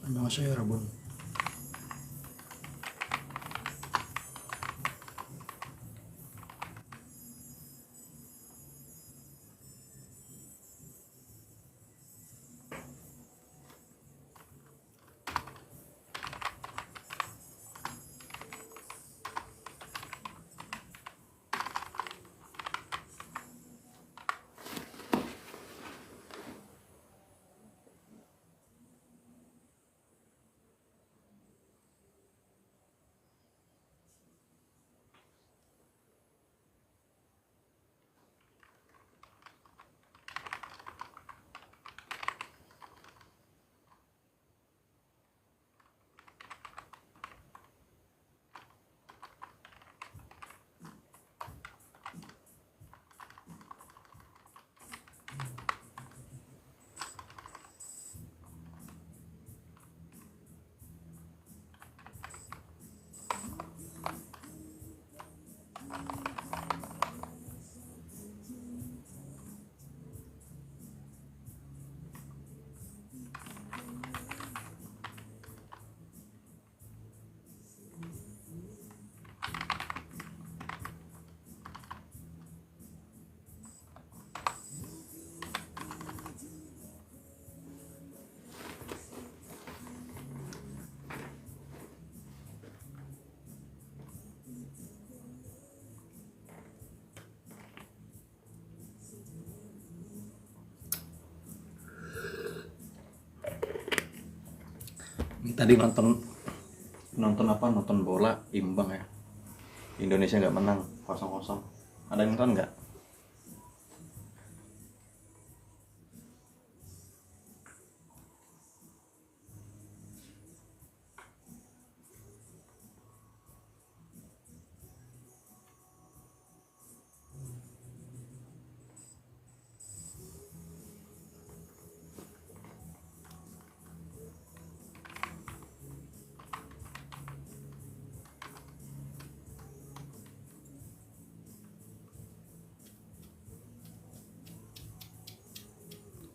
안녕하세요 여러분. Tadi nonton bola imbang ya. Indonesia nggak menang 0-0. Ada yang nonton nggak?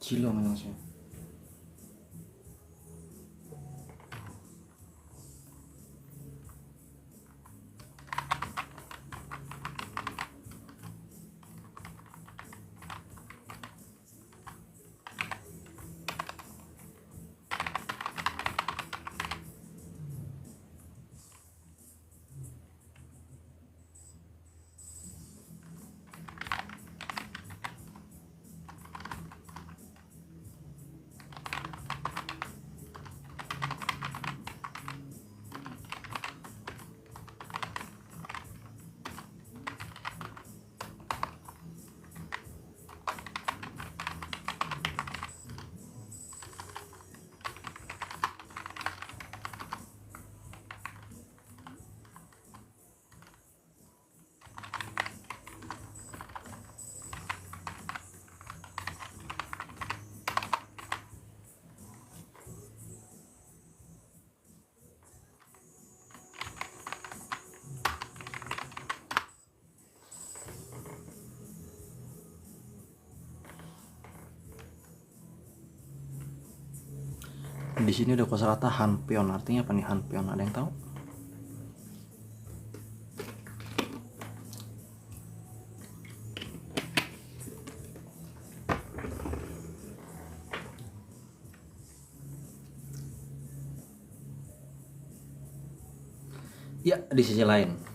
Gila memang sih. Di sini ada kosakata hanpeon, artinya apa nih hanpeon? Ada yang tahu? Ya, di sisi lain.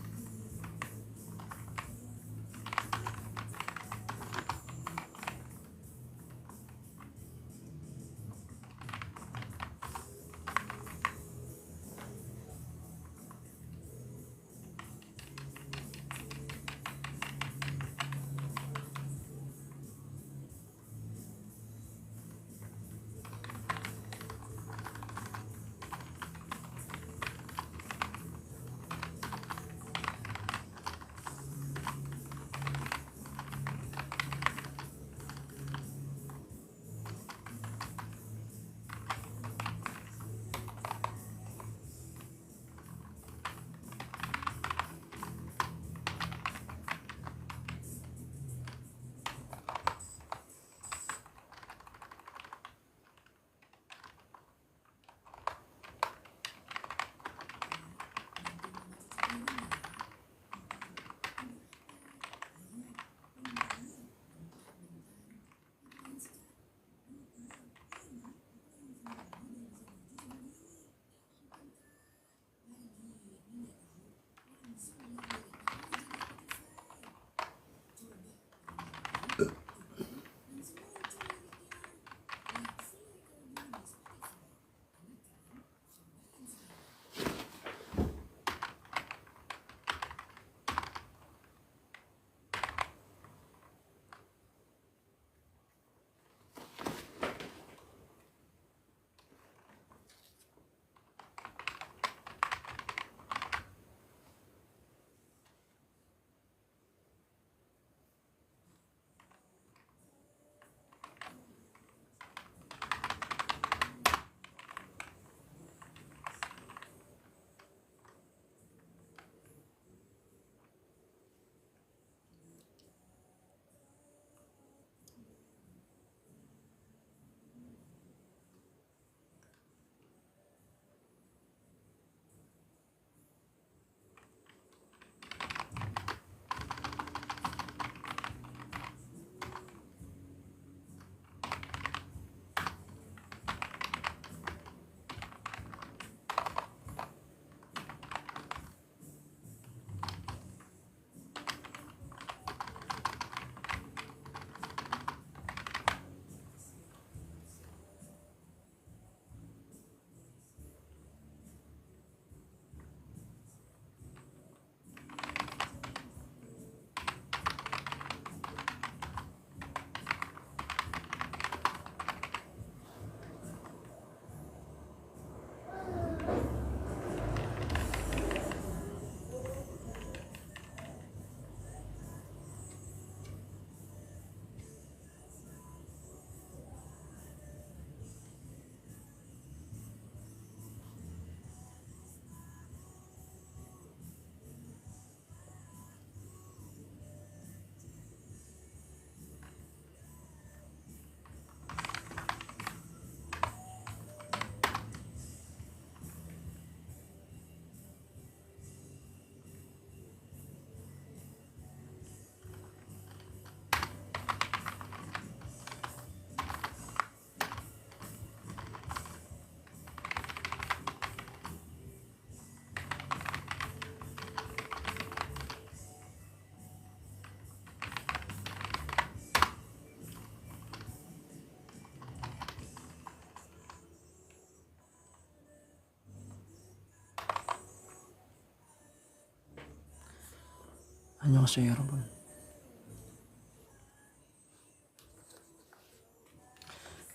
Annyeonghaseyo 여러분.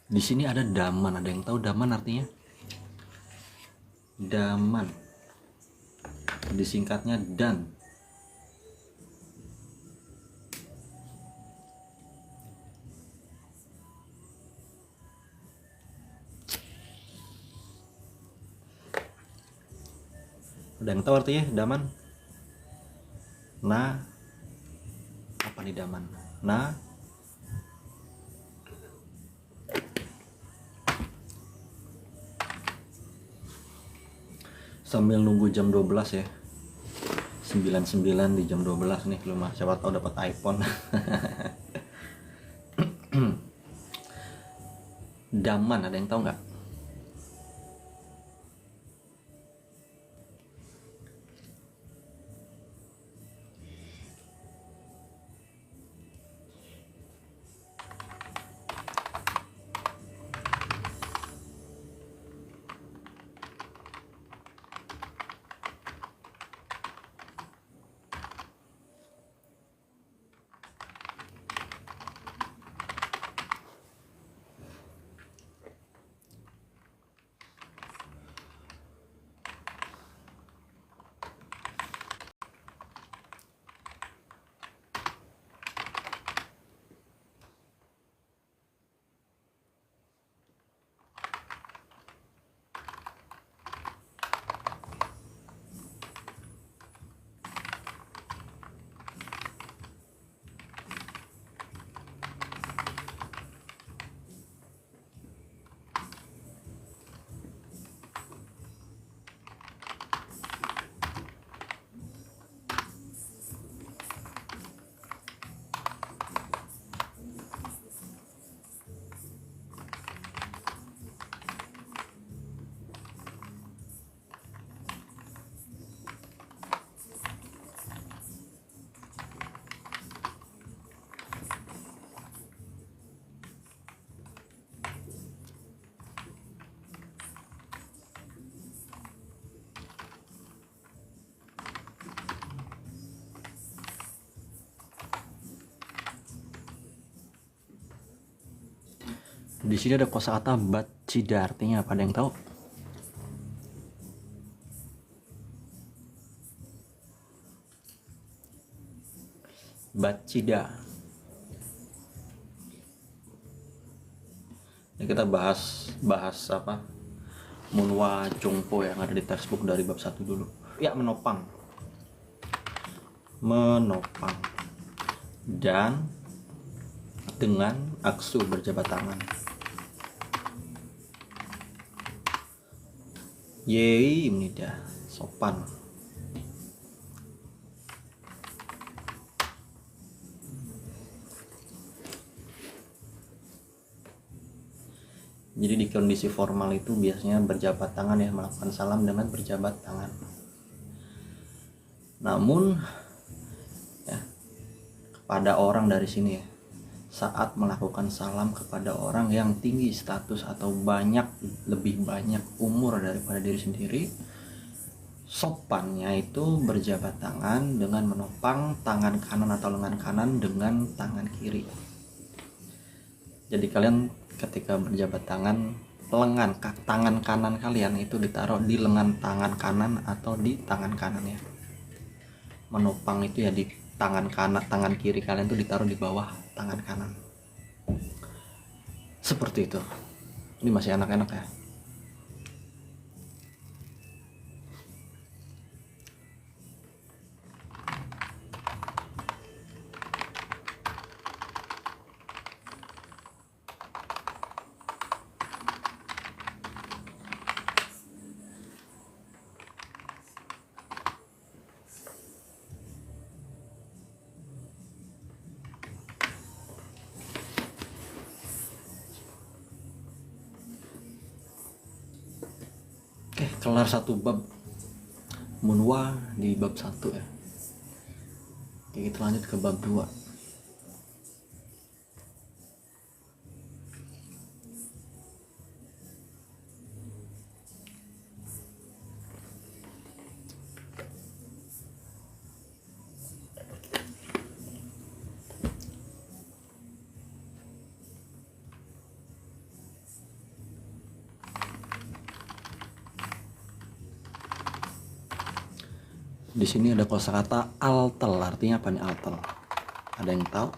Di sini ada daman. Ada yang tahu daman artinya? Daman disingkatnya dan. Ada yang tahu artinya daman? Nah, apa nih daman? Nah, sambil nunggu jam 12 ya, 99 di jam 12 nih, lu mah siapa tahu dapat iPhone. Daman ada yang tahu nggak? Di sini ada kosakata batchida, artinya apa? Ada yang tahu? Batchida. Ini kita bahas apa? Munwa Chungpo yang ada di textbook dari bab 1 dulu. Ya, menopang. Menopang. Dan dengan aksu berjabat tangan. Yeay, ini dah sopan. Jadi di kondisi formal itu biasanya berjabat tangan ya, melakukan salam dengan berjabat tangan. Namun ya, kepada orang dari sini ya, saat melakukan salam kepada orang yang tinggi status atau lebih banyak umur daripada diri sendiri, sopannya itu berjabat tangan dengan menopang tangan kanan atau lengan kanan dengan tangan kiri. Jadi kalian ketika berjabat tangan, tangan kanan kalian itu ditaruh di lengan tangan kanan atau di tangan kanannya. Menopang itu ya di tangan kanan, tangan kiri kalian itu ditaruh di bawah tangan kanan. Seperti itu. Ini masih enak-enak ya. Oke, kelar satu bab Munwa di bab 1 ya. Oke, kita lanjut ke bab 2. Di sini ada kosakata altel, artinya apa nih altel? Ada yang tahu?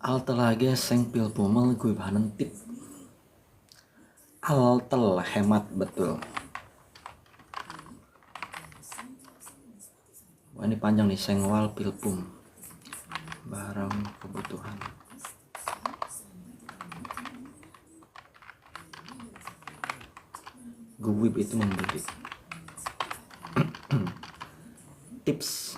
Altel lagi seng pil pumel gue bahan tip. Altel hemat betul. Wah, ini panjang nih, sengwal pilpum barang kebutuhan. Guwib itu membeli. Tips.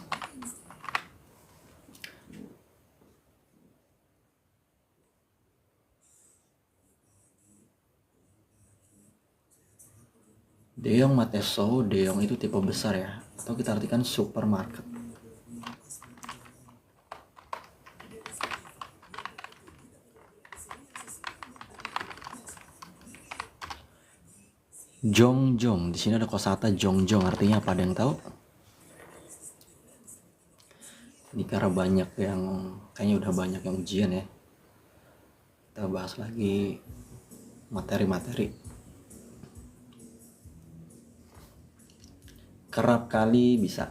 Deong Mateso, Deong itu tipe besar ya, atau kita artikan supermarket. Jongjong, di sini ada kosakata jongjong, artinya apa, ada yang tahu? Ini karena banyak yang kayaknya udah banyak yang ujian ya. Kita bahas lagi materi-materi. Kerap kali bisa,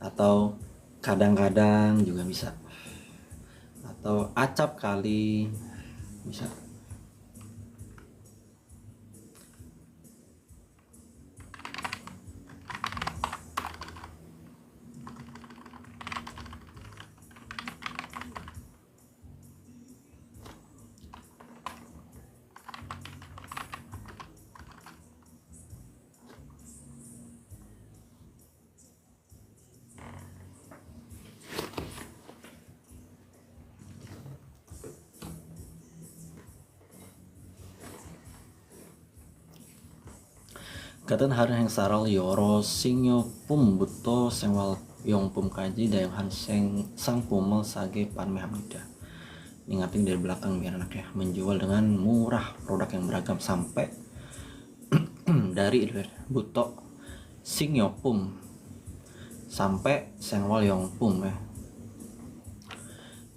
atau kadang-kadang juga bisa, atau acap kali bisa. Katan hari yang saral yoro singyo pum buto sengwal yong pum kaji dayang han sang pumel sage pan mehamida. Ingatin dari belakang biar anak ya, menjual dengan murah produk yang beragam sampai dari buto singyo pum sampai sengwal yong pum ya.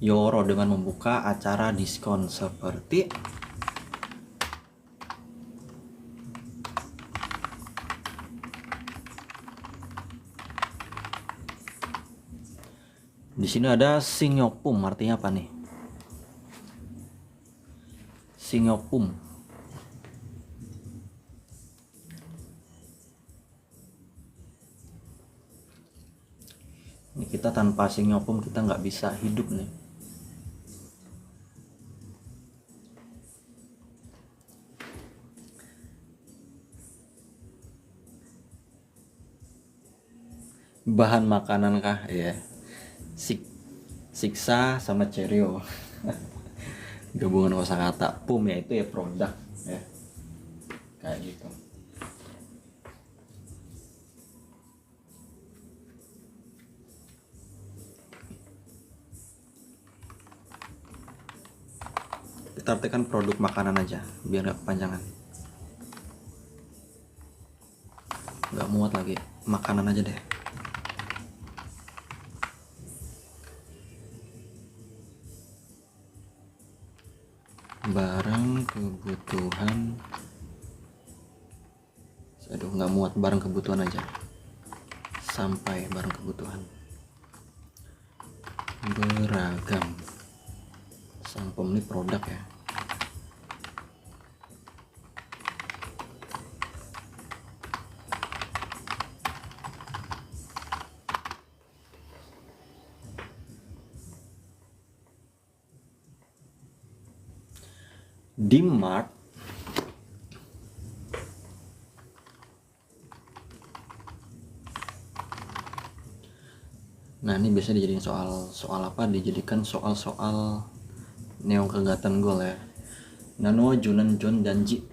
Yoro dengan membuka acara diskon seperti di sini ada singopum, artinya apa nih? Singopum. Ini kita tanpa singopum kita nggak bisa hidup nih. Bahan makanan kah? Ya. Siksa sama cerio. Gabungan kosakata. Pum ya itu ya produk ya. Kayak gitu. Kita artikan produk makanan aja biar gak kepanjangan. Gak muat lagi, makanan aja deh. Barang kebutuhan. Aduh, nggak muat, barang kebutuhan aja. Sampai barang kebutuhan. Beragam. Sang pemilik produk ya. Dmart nah ini biasa dijadikan soal apa, dijadikan soal neong kegatan gol ya. Nano junan jon janji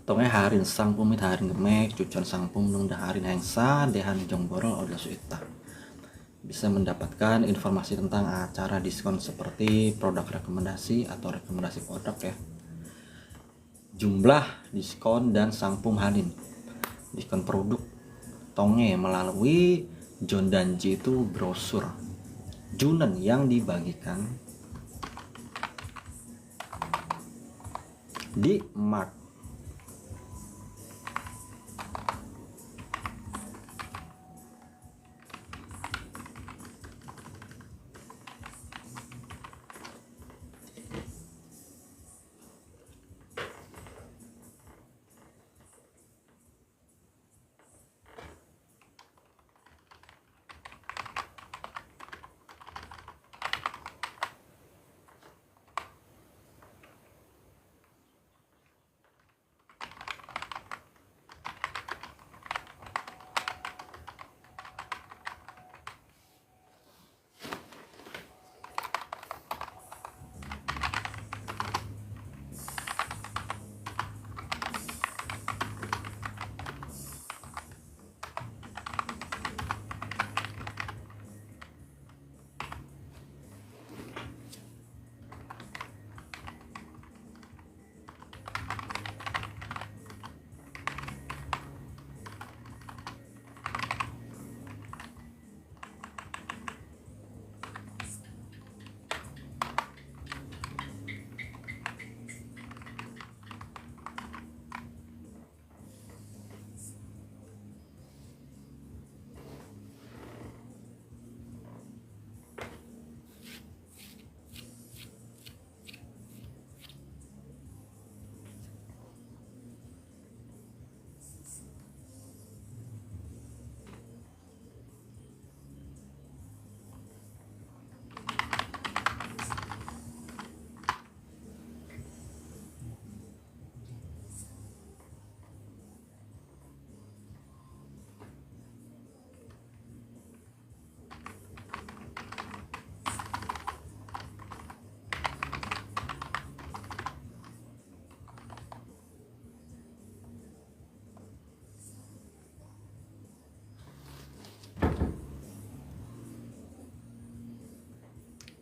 tongnya harin sang pumit harin gemek cucon sang pum nung daharin hengsa dehan jong borol odah suita. Bisa mendapatkan informasi tentang acara diskon seperti produk rekomendasi atau rekomendasi produk ya. Jumlah diskon dan sang pum halin. Diskon produk tongnya melalui Jon Danji itu brosur Junen yang dibagikan di Mart.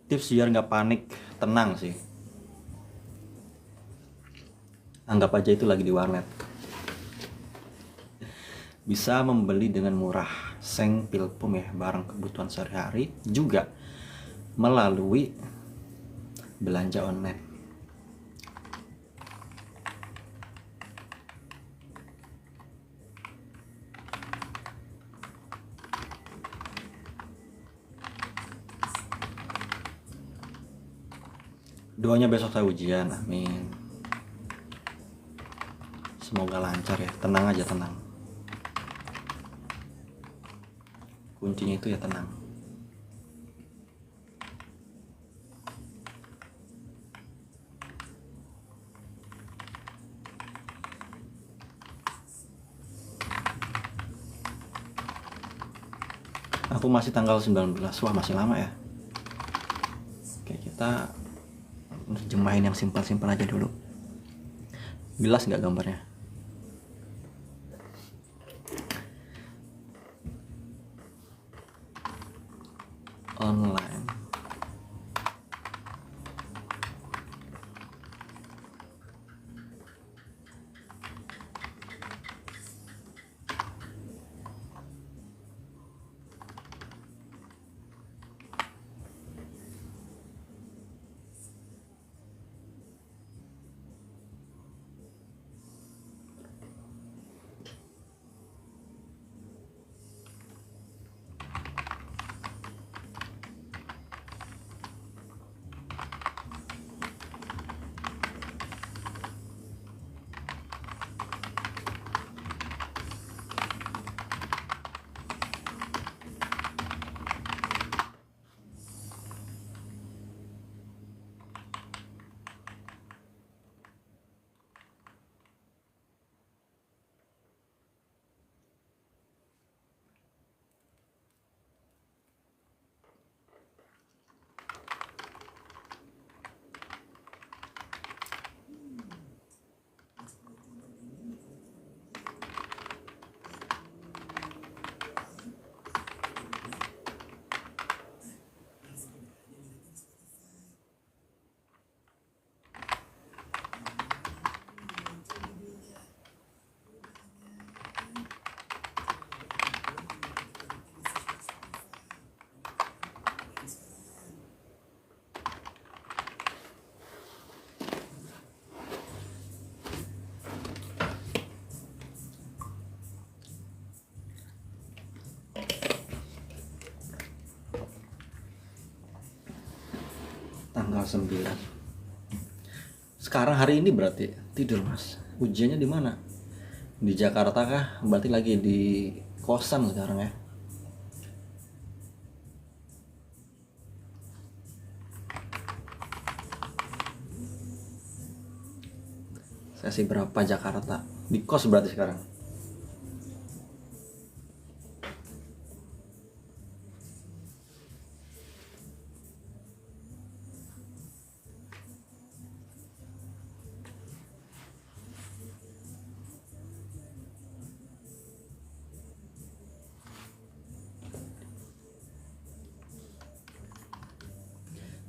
Tips biar nggak panik, tenang sih. Anggap aja itu lagi di warnet. Bisa membeli dengan murah seng pilpum ya, barang kebutuhan sehari-hari, juga melalui belanja online. Doanya besok saya ujian, amin. Semoga lancar ya, tenang aja, tenang. Kuncinya itu ya tenang. Aku masih tanggal 19, wah masih lama ya. Oke, kita nerjemahin yang simpel-simpel aja dulu. Jelas nggak gambarnya? Online. tanggal 9. Sekarang hari ini berarti tidur mas. Ujiannya di mana? Di Jakarta kah? Berarti lagi di kosan sekarang ya. Sesi berapa Jakarta? Di kos berarti sekarang.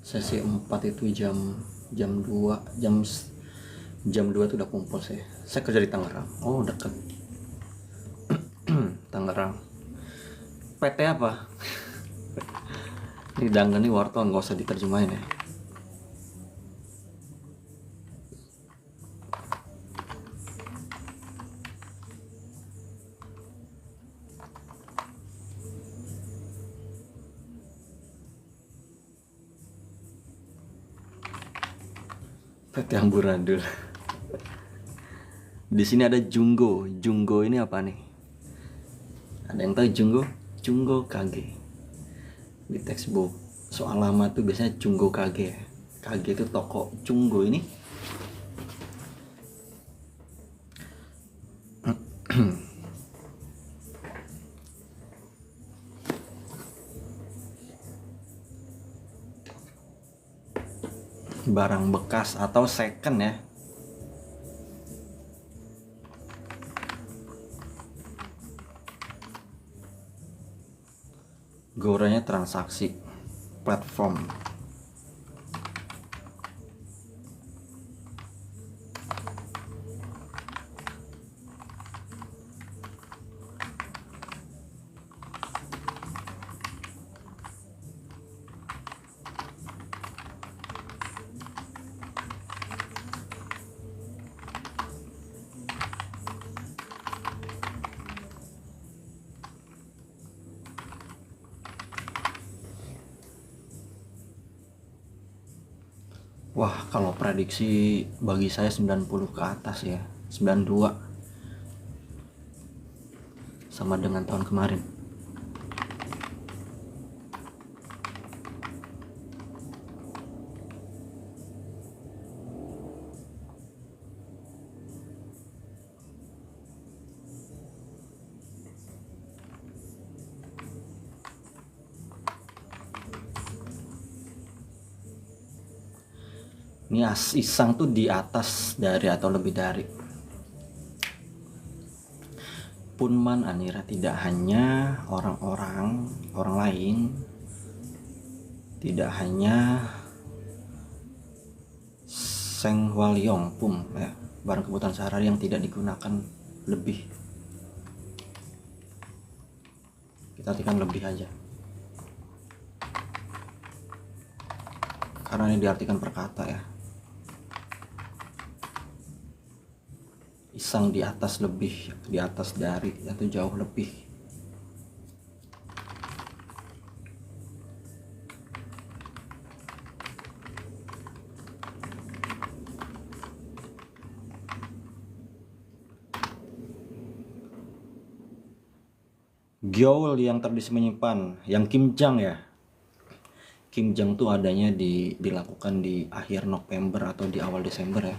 Sesi 4 itu jam 2 jam 2 itu udah kumpul saya. Saya kerja di Tangerang. Oh, deket. Tangerang. PT apa? Ini Dangga nih wartawan, nggak usah diterjemahin ya. PT Amburadul. Di sini ada Junggo. Junggo ini apa nih? Ada yang tahu Junggo? Junggo Kage. Di textbook soal lama tuh biasanya Junggo Kage. Kage itu toko. Junggo ini barang bekas atau second ya. Goranya transaksi platform. Wah, kalau prediksi bagi saya 90 ke atas ya. 92 sama dengan tahun kemarin. Ini Isang tuh di atas dari atau lebih dari. Punman Anira tidak hanya orang lain, tidak hanya Seng Walyong Pum ya, barang kebutuhan sehari yang tidak digunakan lebih. Kita artikan lebih aja. Karena ini diartikan per kata ya. Isang di atas lebih, di atas dari, atau jauh lebih. Gyeol yang tradisi menyimpan, yang Kimjang ya. Kimjang tuh adanya dilakukan di akhir November atau di awal Desember ya.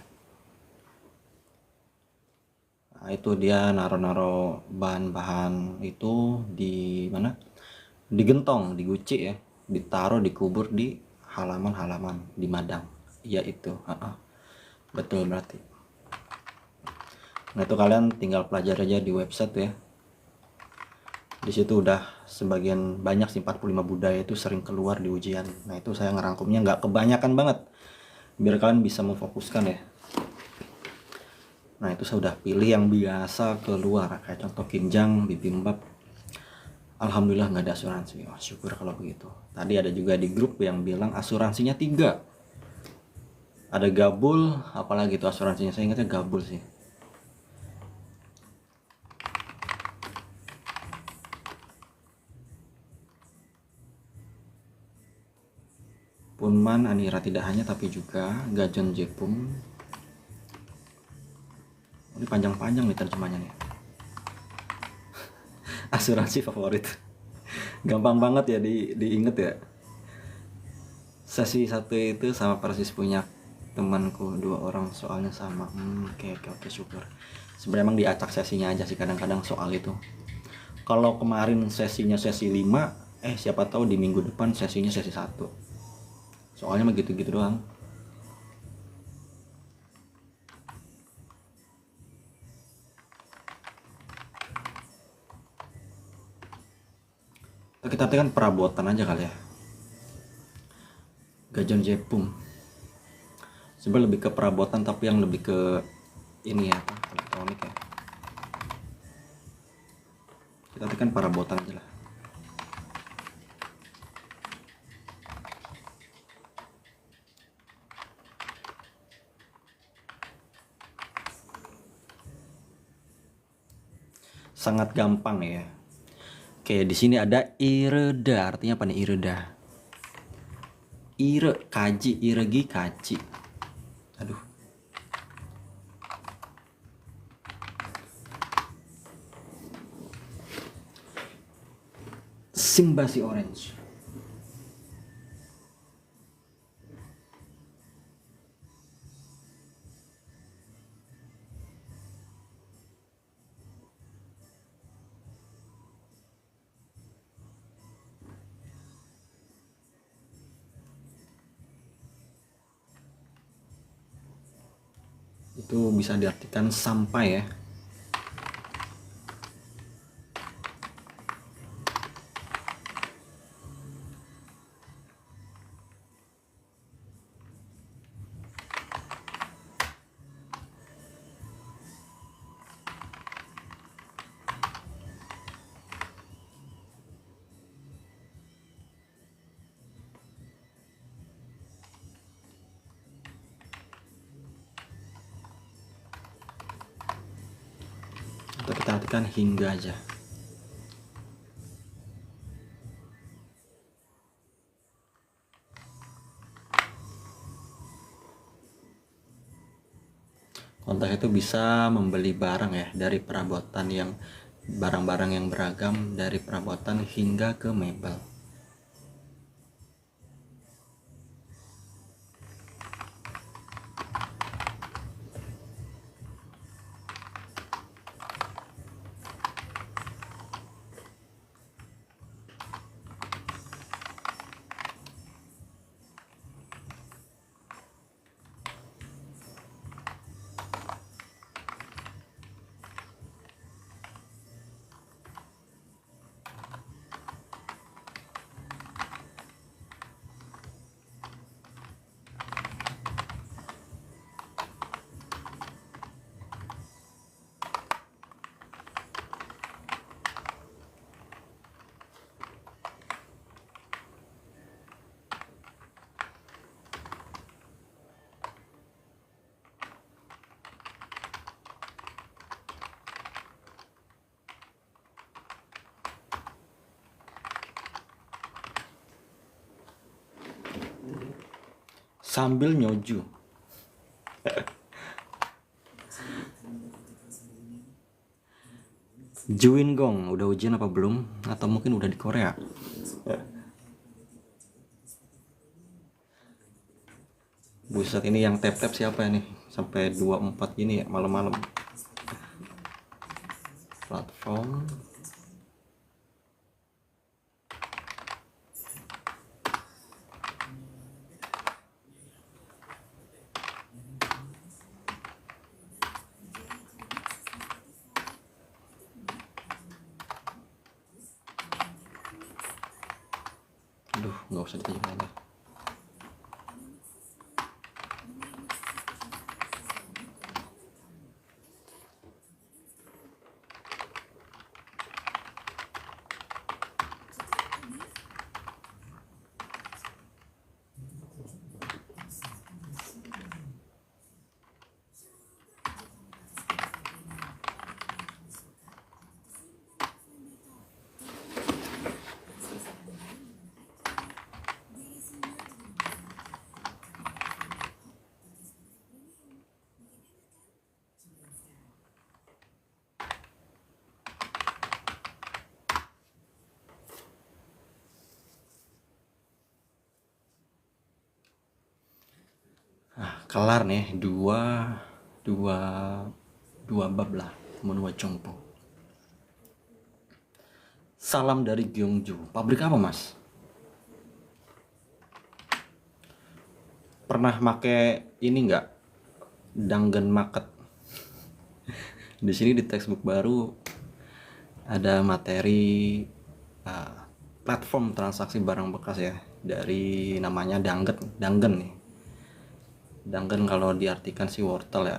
Nah, itu dia naro-naro bahan-bahan itu di mana? Di gentong, di guci ya, ditaruh dikubur di halaman-halaman di madang. Iya itu, betul berarti. Nah itu kalian tinggal pelajari aja di website ya. Di situ udah sebagian banyak sih 45 budaya itu sering keluar di ujian. Nah itu saya ngerangkumnya nggak kebanyakan banget, biar kalian bisa memfokuskan ya. Nah itu saya udah pilih yang biasa keluar, kayak contoh Kimjang, bibimbap. Alhamdulillah nggak ada asuransi. Oh, syukur kalau begitu. Tadi ada juga di grup yang bilang asuransinya 3. Ada Gabul, apalagi itu asuransinya, saya ingatnya Gabul sih. Unman Anira tidak hanya tapi juga Gajon Jepum. Ini panjang-panjang nih terjemahnya nih. Asuransi favorit. Gampang banget ya diinget ya. Sesi satu itu sama persis punya temanku 2 orang, soalnya sama. Oke, syukur. Sebenarnya emang diacak sesinya aja sih kadang-kadang soal itu. Kalau kemarin sesinya sesi 5, siapa tahu di minggu depan sesinya sesi 1. Soalnya begitu-gitu doang. Kita artikan perabotan aja kali ya. Gajon Jepum. Sebenarnya lebih ke perabotan tapi yang lebih ke ini ya, elektronik ya. Kita artikan perabotan aja lah. Sangat gampang ya. Oke, di sini ada ireda. Artinya apa nih ireda? Ire, kaji, iregi, kaji. Aduh. Simbasi orange. Itu bisa diartikan sampai ya. Atau kita artikan hingga aja. Konteks itu bisa membeli barang ya, dari perabotan yang barang-barang yang beragam, dari perabotan hingga ke mebel. Sambil nyoju. Juin Gong, udah ujian apa belum? Atau mungkin udah di Korea? Buset, ini yang tap-tap siapa nih? Sampai 24 gini ya malam-malam. Platform. Aduh, nggak usah ditanya aja. kelar nih dua dua dua bab lah menua Chongpo. Salam dari Gyeongju. Pabrik apa mas? Pernah make ini nggak? Dangen Market. Di sini di textbook baru ada materi platform transaksi barang bekas ya, dari namanya Dangen nih. Dangen kalau diartikan sih wortel ya.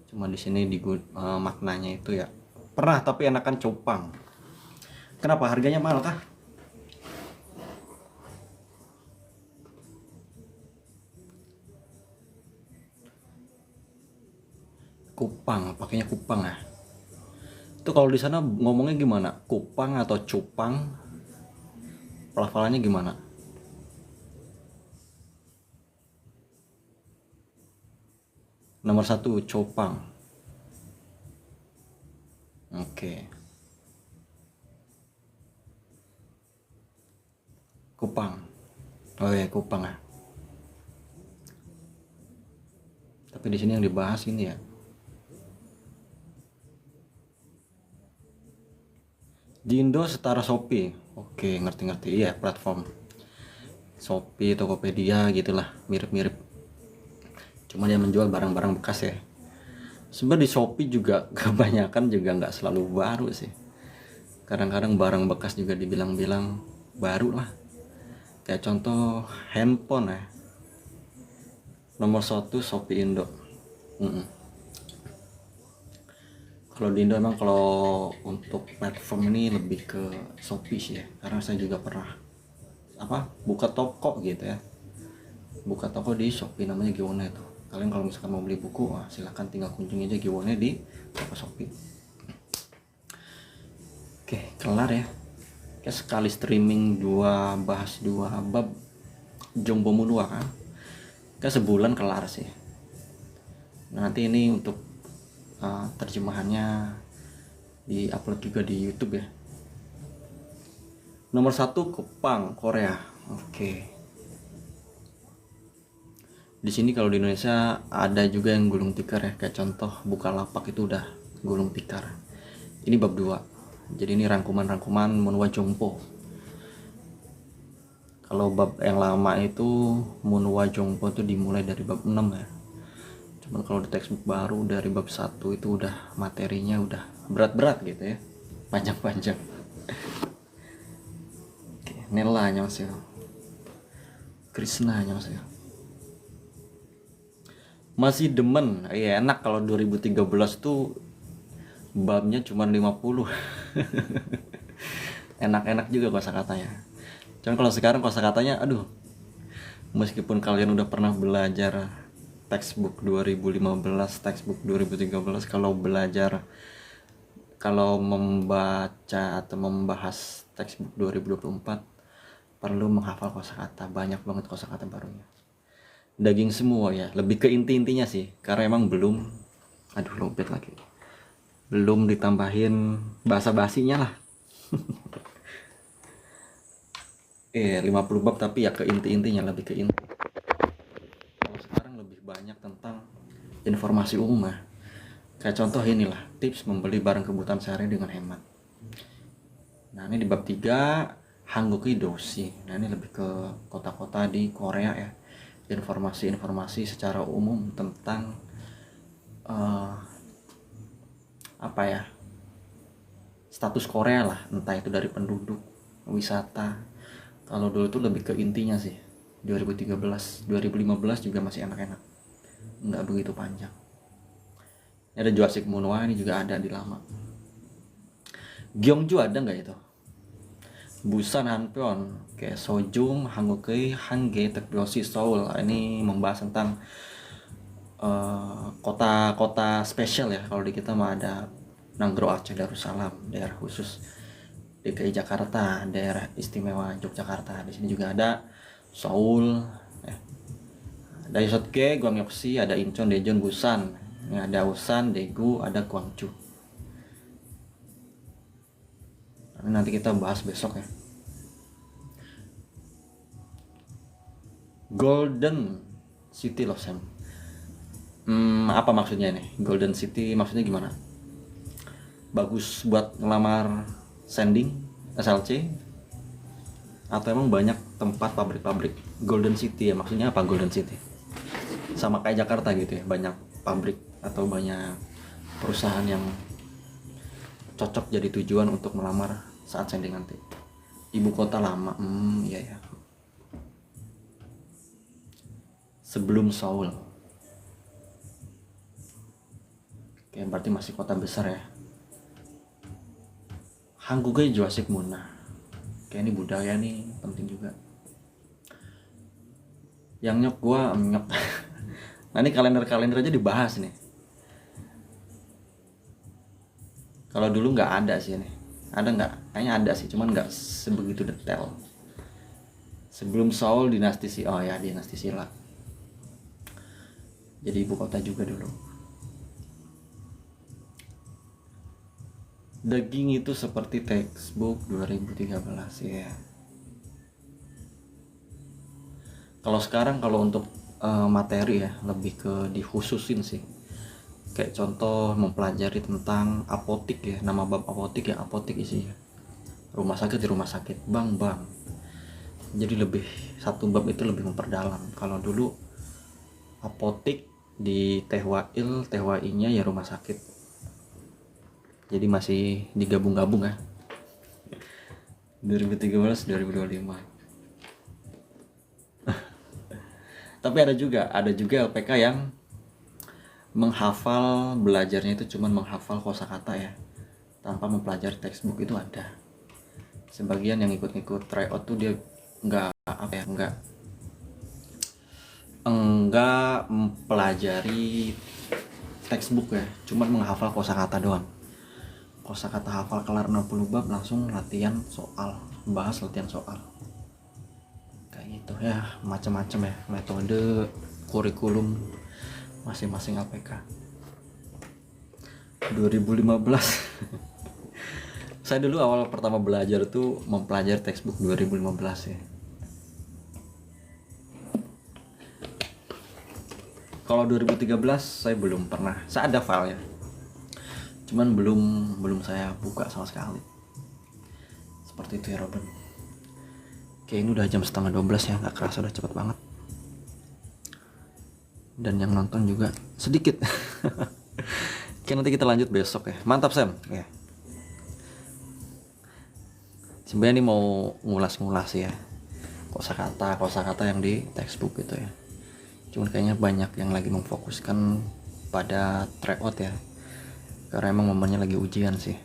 Cuma di sini maknanya itu ya pernah tapi enakan cupang. Kenapa harganya mahal kah? Kupang, pakainya kupang ya. Itu kalau di sana ngomongnya gimana? Kupang atau cupang? Pelafalannya gimana? Nomor 1 cupang. Oke. Kupang. Oh ya, kupang ya. Tapi di sini yang dibahas ini ya. Di Indo setara Shopee. Oke, ngerti-ngerti. Iya, platform Shopee, Tokopedia gitulah, mirip-mirip. Cuma dia menjual barang-barang bekas ya. Sebenarnya di Shopee juga kebanyakan juga nggak selalu baru sih. Kadang-kadang barang bekas juga dibilang-bilang baru lah. Kayak contoh handphone ya. Nomor 1 Shopee Indo. Kalau di Indo emang kalau untuk platform ini lebih ke Shopee sih ya. Karena saya juga pernah buka toko gitu ya. Buka toko di Shopee namanya Giwone itu. Kalian kalau misalkan mau beli buku, silahkan tinggal kunjungi aja Giwone di toko Shopee. Oke, kelar ya. Kayak sekali streaming bahas dua bab Jombo Munua kan. Kayak sebulan kelar sih. Nah, nanti ini untuk terjemahannya di-upload juga di YouTube ya. Nomor 1 Kupang, Korea. Oke. Di sini kalau di Indonesia ada juga yang gulung tikar ya, kayak contoh Bukalapak itu udah gulung tikar. Ini bab 2. Jadi ini rangkuman-rangkuman Munwa Jongpo. Kalau bab yang lama itu Munwa Jongpo itu dimulai dari bab 6 ya. Cuman kalau di textbook baru dari bab 1 itu udah materinya udah berat-berat gitu ya, panjang-panjang. Oke, Nella annyeonghaseyo. Krishna annyeonghaseyo. Masih demen, iya enak kalau 2013 tuh babnya cuma 50. Enak-enak juga kosakatanya. Cuman kalau sekarang kosakatanya aduh, meskipun kalian udah pernah belajar textbook 2015, textbook 2013, kalau membaca atau membahas textbook 2024 perlu menghafal kosakata, banyak banget kosakata barunya. Daging semua ya, lebih ke inti-intinya sih, karena emang belum lobet lagi. Belum ditambahin bahasa basinya lah. 50 bab tapi ya ke inti-intinya, lebih ke inti. Sekarang lebih banyak tentang informasi umum ya. Kayak contoh inilah, tips membeli barang kebutuhan sehari dengan hemat. Nah ini di bab 3 Hangguki Doshi. Nah ini lebih ke kota-kota di Korea ya. Informasi-informasi secara umum tentang status Korea lah, entah itu dari penduduk, wisata. Kalau dulu tuh lebih ke intinya sih. 2013, 2015 juga masih enak-enak, nggak begitu panjang. Ini ada Jurassic Munwa, ini juga ada di lama. Gyeongju ada nggak itu? Busan Hanpyeon, kayak Sojung, Hangukei, Hangge, Tekbyosi, Seoul. Ini membahas tentang kota-kota spesial ya. Kalau di kita mah ada Nanggro Aceh Darussalam, daerah khusus. DKI Jakarta, daerah istimewa Yogyakarta. Di sini juga ada Seoul, ada Yosotge, Gwangyoksi, ada Incheon, Daejeon, Busan, ada Ulsan, Daegu, ada Gwangju. Nanti kita bahas besok ya. Golden City loh Sam. Apa maksudnya nih? Golden City maksudnya gimana? Bagus buat ngelamar sending SLC? Atau emang banyak tempat pabrik-pabrik Golden City ya? Maksudnya apa Golden City? Sama kayak Jakarta gitu ya, banyak pabrik atau banyak perusahaan yang cocok jadi tujuan untuk melamar saat sending nanti. Ibu kota lama, iya ya. Sebelum Seoul. Oke, berarti masih kota besar ya. Hangguge Joasik Muna. Kayak ini budaya nih, penting juga. Yang nyok gua nyok. Nah ini kalender aja dibahas nih. Kalau dulu nggak ada sih nih. Ada nggak? Kayaknya ada sih, cuman nggak sebegitu detail. Sebelum Seoul dinasti dinasti Silla. Jadi ibu kota juga dulu. Daging itu seperti textbook 2013 ya. Kalau sekarang kalau untuk materi ya lebih ke dikhususin sih. Kayak contoh mempelajari tentang apotik ya, nama bab apotik ya, apotik isinya. Rumah sakit di rumah sakit, bank. Jadi lebih satu bab itu lebih memperdalam. Kalau dulu apotik di THWI-nya ya rumah sakit. Jadi masih digabung-gabung ya. 2013 2025. Tapi ada juga LPK yang menghafal, belajarnya itu cuma menghafal kosakata ya, tanpa mempelajari textbook, itu ada. Sebagian yang ikut tryout tuh dia enggak mempelajari textbook ya, cuma menghafal kosakata doang. Kosakata hafal kelar 60 bab langsung latihan soal, kayak gitu ya, macam-macam ya metode kurikulum masing-masing LPK. 2015 saya dulu awal pertama belajar tuh mempelajari textbook 2015 ya. Kalau 2013 saya belum pernah, saya ada file ya, cuman belum saya buka sama sekali. Seperti itu ya Robin. Oke, ini udah jam 11:30 ya, nggak kerasa udah cepet banget. Dan yang nonton juga sedikit. Oke, nanti kita lanjut besok ya. Mantap Sam ya. Sebenarnya ini mau ngulas ya kosakata yang di textbook gitu ya. Cuman kayaknya banyak yang lagi memfokuskan pada tryout ya, karena emang momennya lagi ujian sih.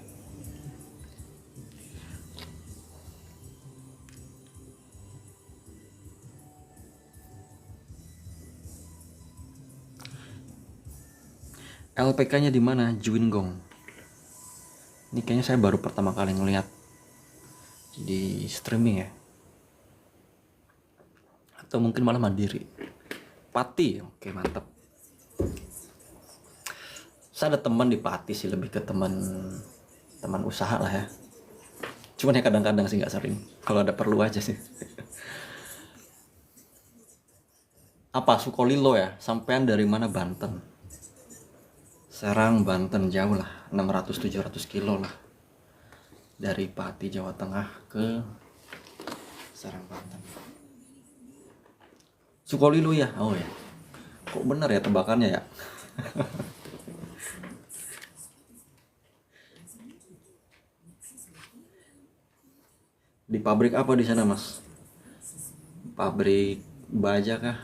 LPK-nya di mana? Juingong. Ini kayaknya saya baru pertama kali ngeliat di streaming ya. Atau mungkin malah mandiri. Pati, oke mantap. Saya ada teman di Pati sih, lebih ke teman usaha lah ya. Cuman ya kadang-kadang sih nggak sering. Kalau ada perlu aja sih. Apa Sukolilo ya? Sampean dari mana? Banten. Serang Banten, jauh lah, 600-700 kilo lah dari Pati Jawa Tengah ke Serang Banten. Sukolilo ya? Oh ya, kok bener ya tebakannya ya. Di pabrik apa di sana Mas? Pabrik baja kah?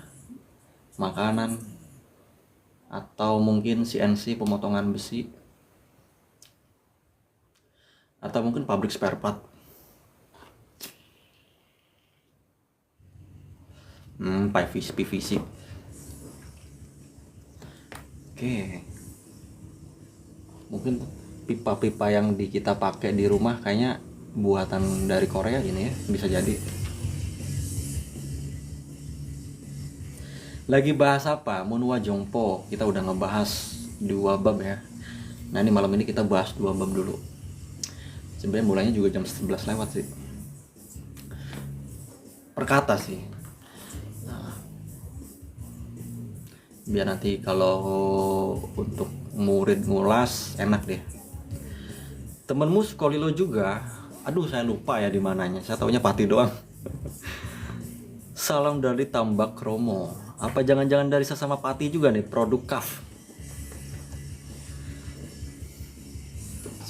Makanan? Atau mungkin CNC pemotongan besi, atau mungkin pabrik spare part. PVC. Oke. Mungkin pipa-pipa yang kita pakai di rumah kayaknya buatan dari Korea ini ya, bisa jadi. Lagi bahas apa? Munwa Jongpo. Kita udah ngebahas 2 bab ya. Nah ini malam ini kita bahas 2 bab dulu. Sebenarnya mulainya juga jam 11 lewat sih. Perkata sih. Nah, biar nanti kalau untuk murid ngulas enak deh. Temenmu Sukolilo juga, aduh saya lupa ya di mananya, saya taunya Pati doang. Salam dari Tambak Romo. Apa jangan-jangan dari sesama Pati juga nih, produk KAF.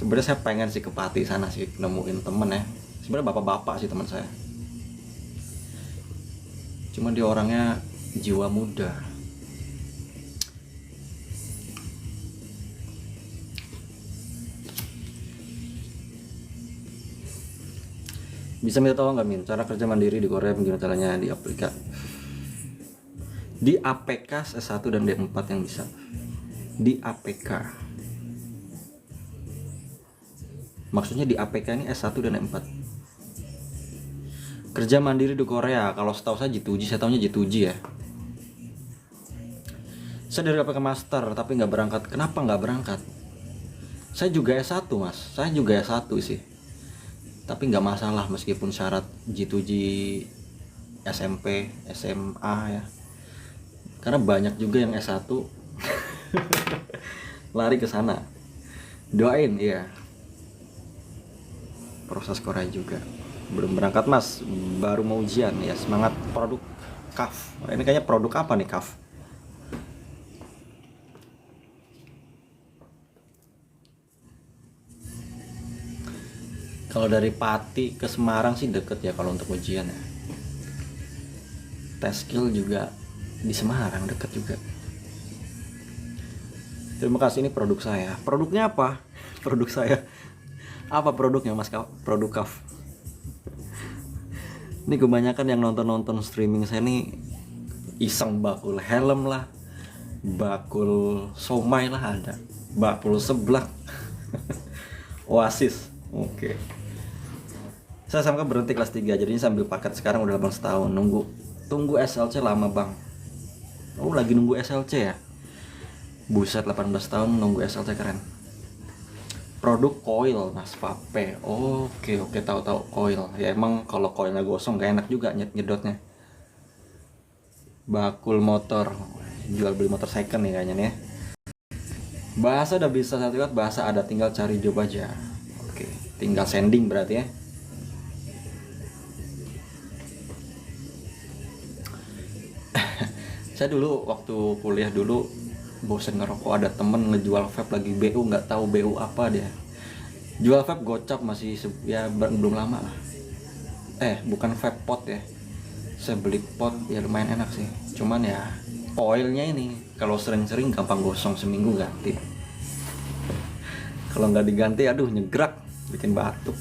Sebenarnya saya pengen sih ke Pati sana sih, nemuin temen ya. Sebenarnya bapak-bapak sih teman saya. Cuman dia orangnya jiwa muda. Bisa minta tolong nggak Min? Cara kerja mandiri di Korea gimana caranya di APK S1 dan D4 yang bisa. Di APK. Maksudnya di APK ini S1 dan D4. Kerja mandiri di Korea, kalau setahu saya J2J, saya tahunya J2J ya. Saya dari APK Master tapi nggak berangkat. Kenapa nggak berangkat? Saya juga S1 mas, saya juga S1 sih. Tapi nggak masalah meskipun syarat J2J SMP, SMA ya. Karena banyak juga yang S1 lari ke sana. Doain ya. Proses Korea juga. Belum berangkat mas, baru mau ujian ya. Semangat produk KAF. Ini kayaknya produk apa nih KAF? Kalau dari Pati ke Semarang sih deket ya kalau untuk ujian ya. Tes skill juga di Semarang deket juga. Terima kasih, ini produk saya. Produknya apa? Produk saya. Apa produknya mas? Produk KAF. Ini kebanyakan yang nonton streaming saya nih iseng bakul helm lah, bakul somai lah ada, bakul seblak. Oasis. Oke. Saya sampai berhenti kelas 3, jadinya sambil paket sekarang udah 18 tahun. Tunggu SLC lama bang. Oh lagi nunggu SLC ya. Buset, 18 tahun nunggu SLC, keren. Produk coil mas Vape. Oke, tahu coil. Ya emang kalau coilnya gosong gak enak juga nyedotnya. Bakul motor, jual beli motor second nih kayaknya nih ya. Bahasa udah bisa sertifikat bahasa ada, tinggal cari job aja. Oke, tinggal sending berarti ya. Saya dulu waktu kuliah dulu bosen ngerokok, ada temen ngejual vape lagi BU, nggak tahu BU apa dia. Jual vape gocap masih ya belum lama lah. Bukan vape pot ya. Saya beli pot ya lumayan enak sih. Cuman ya oilnya ini kalau sering-sering gampang gosong, seminggu ganti. Kalau nggak diganti aduh nyegrak, bikin batuk.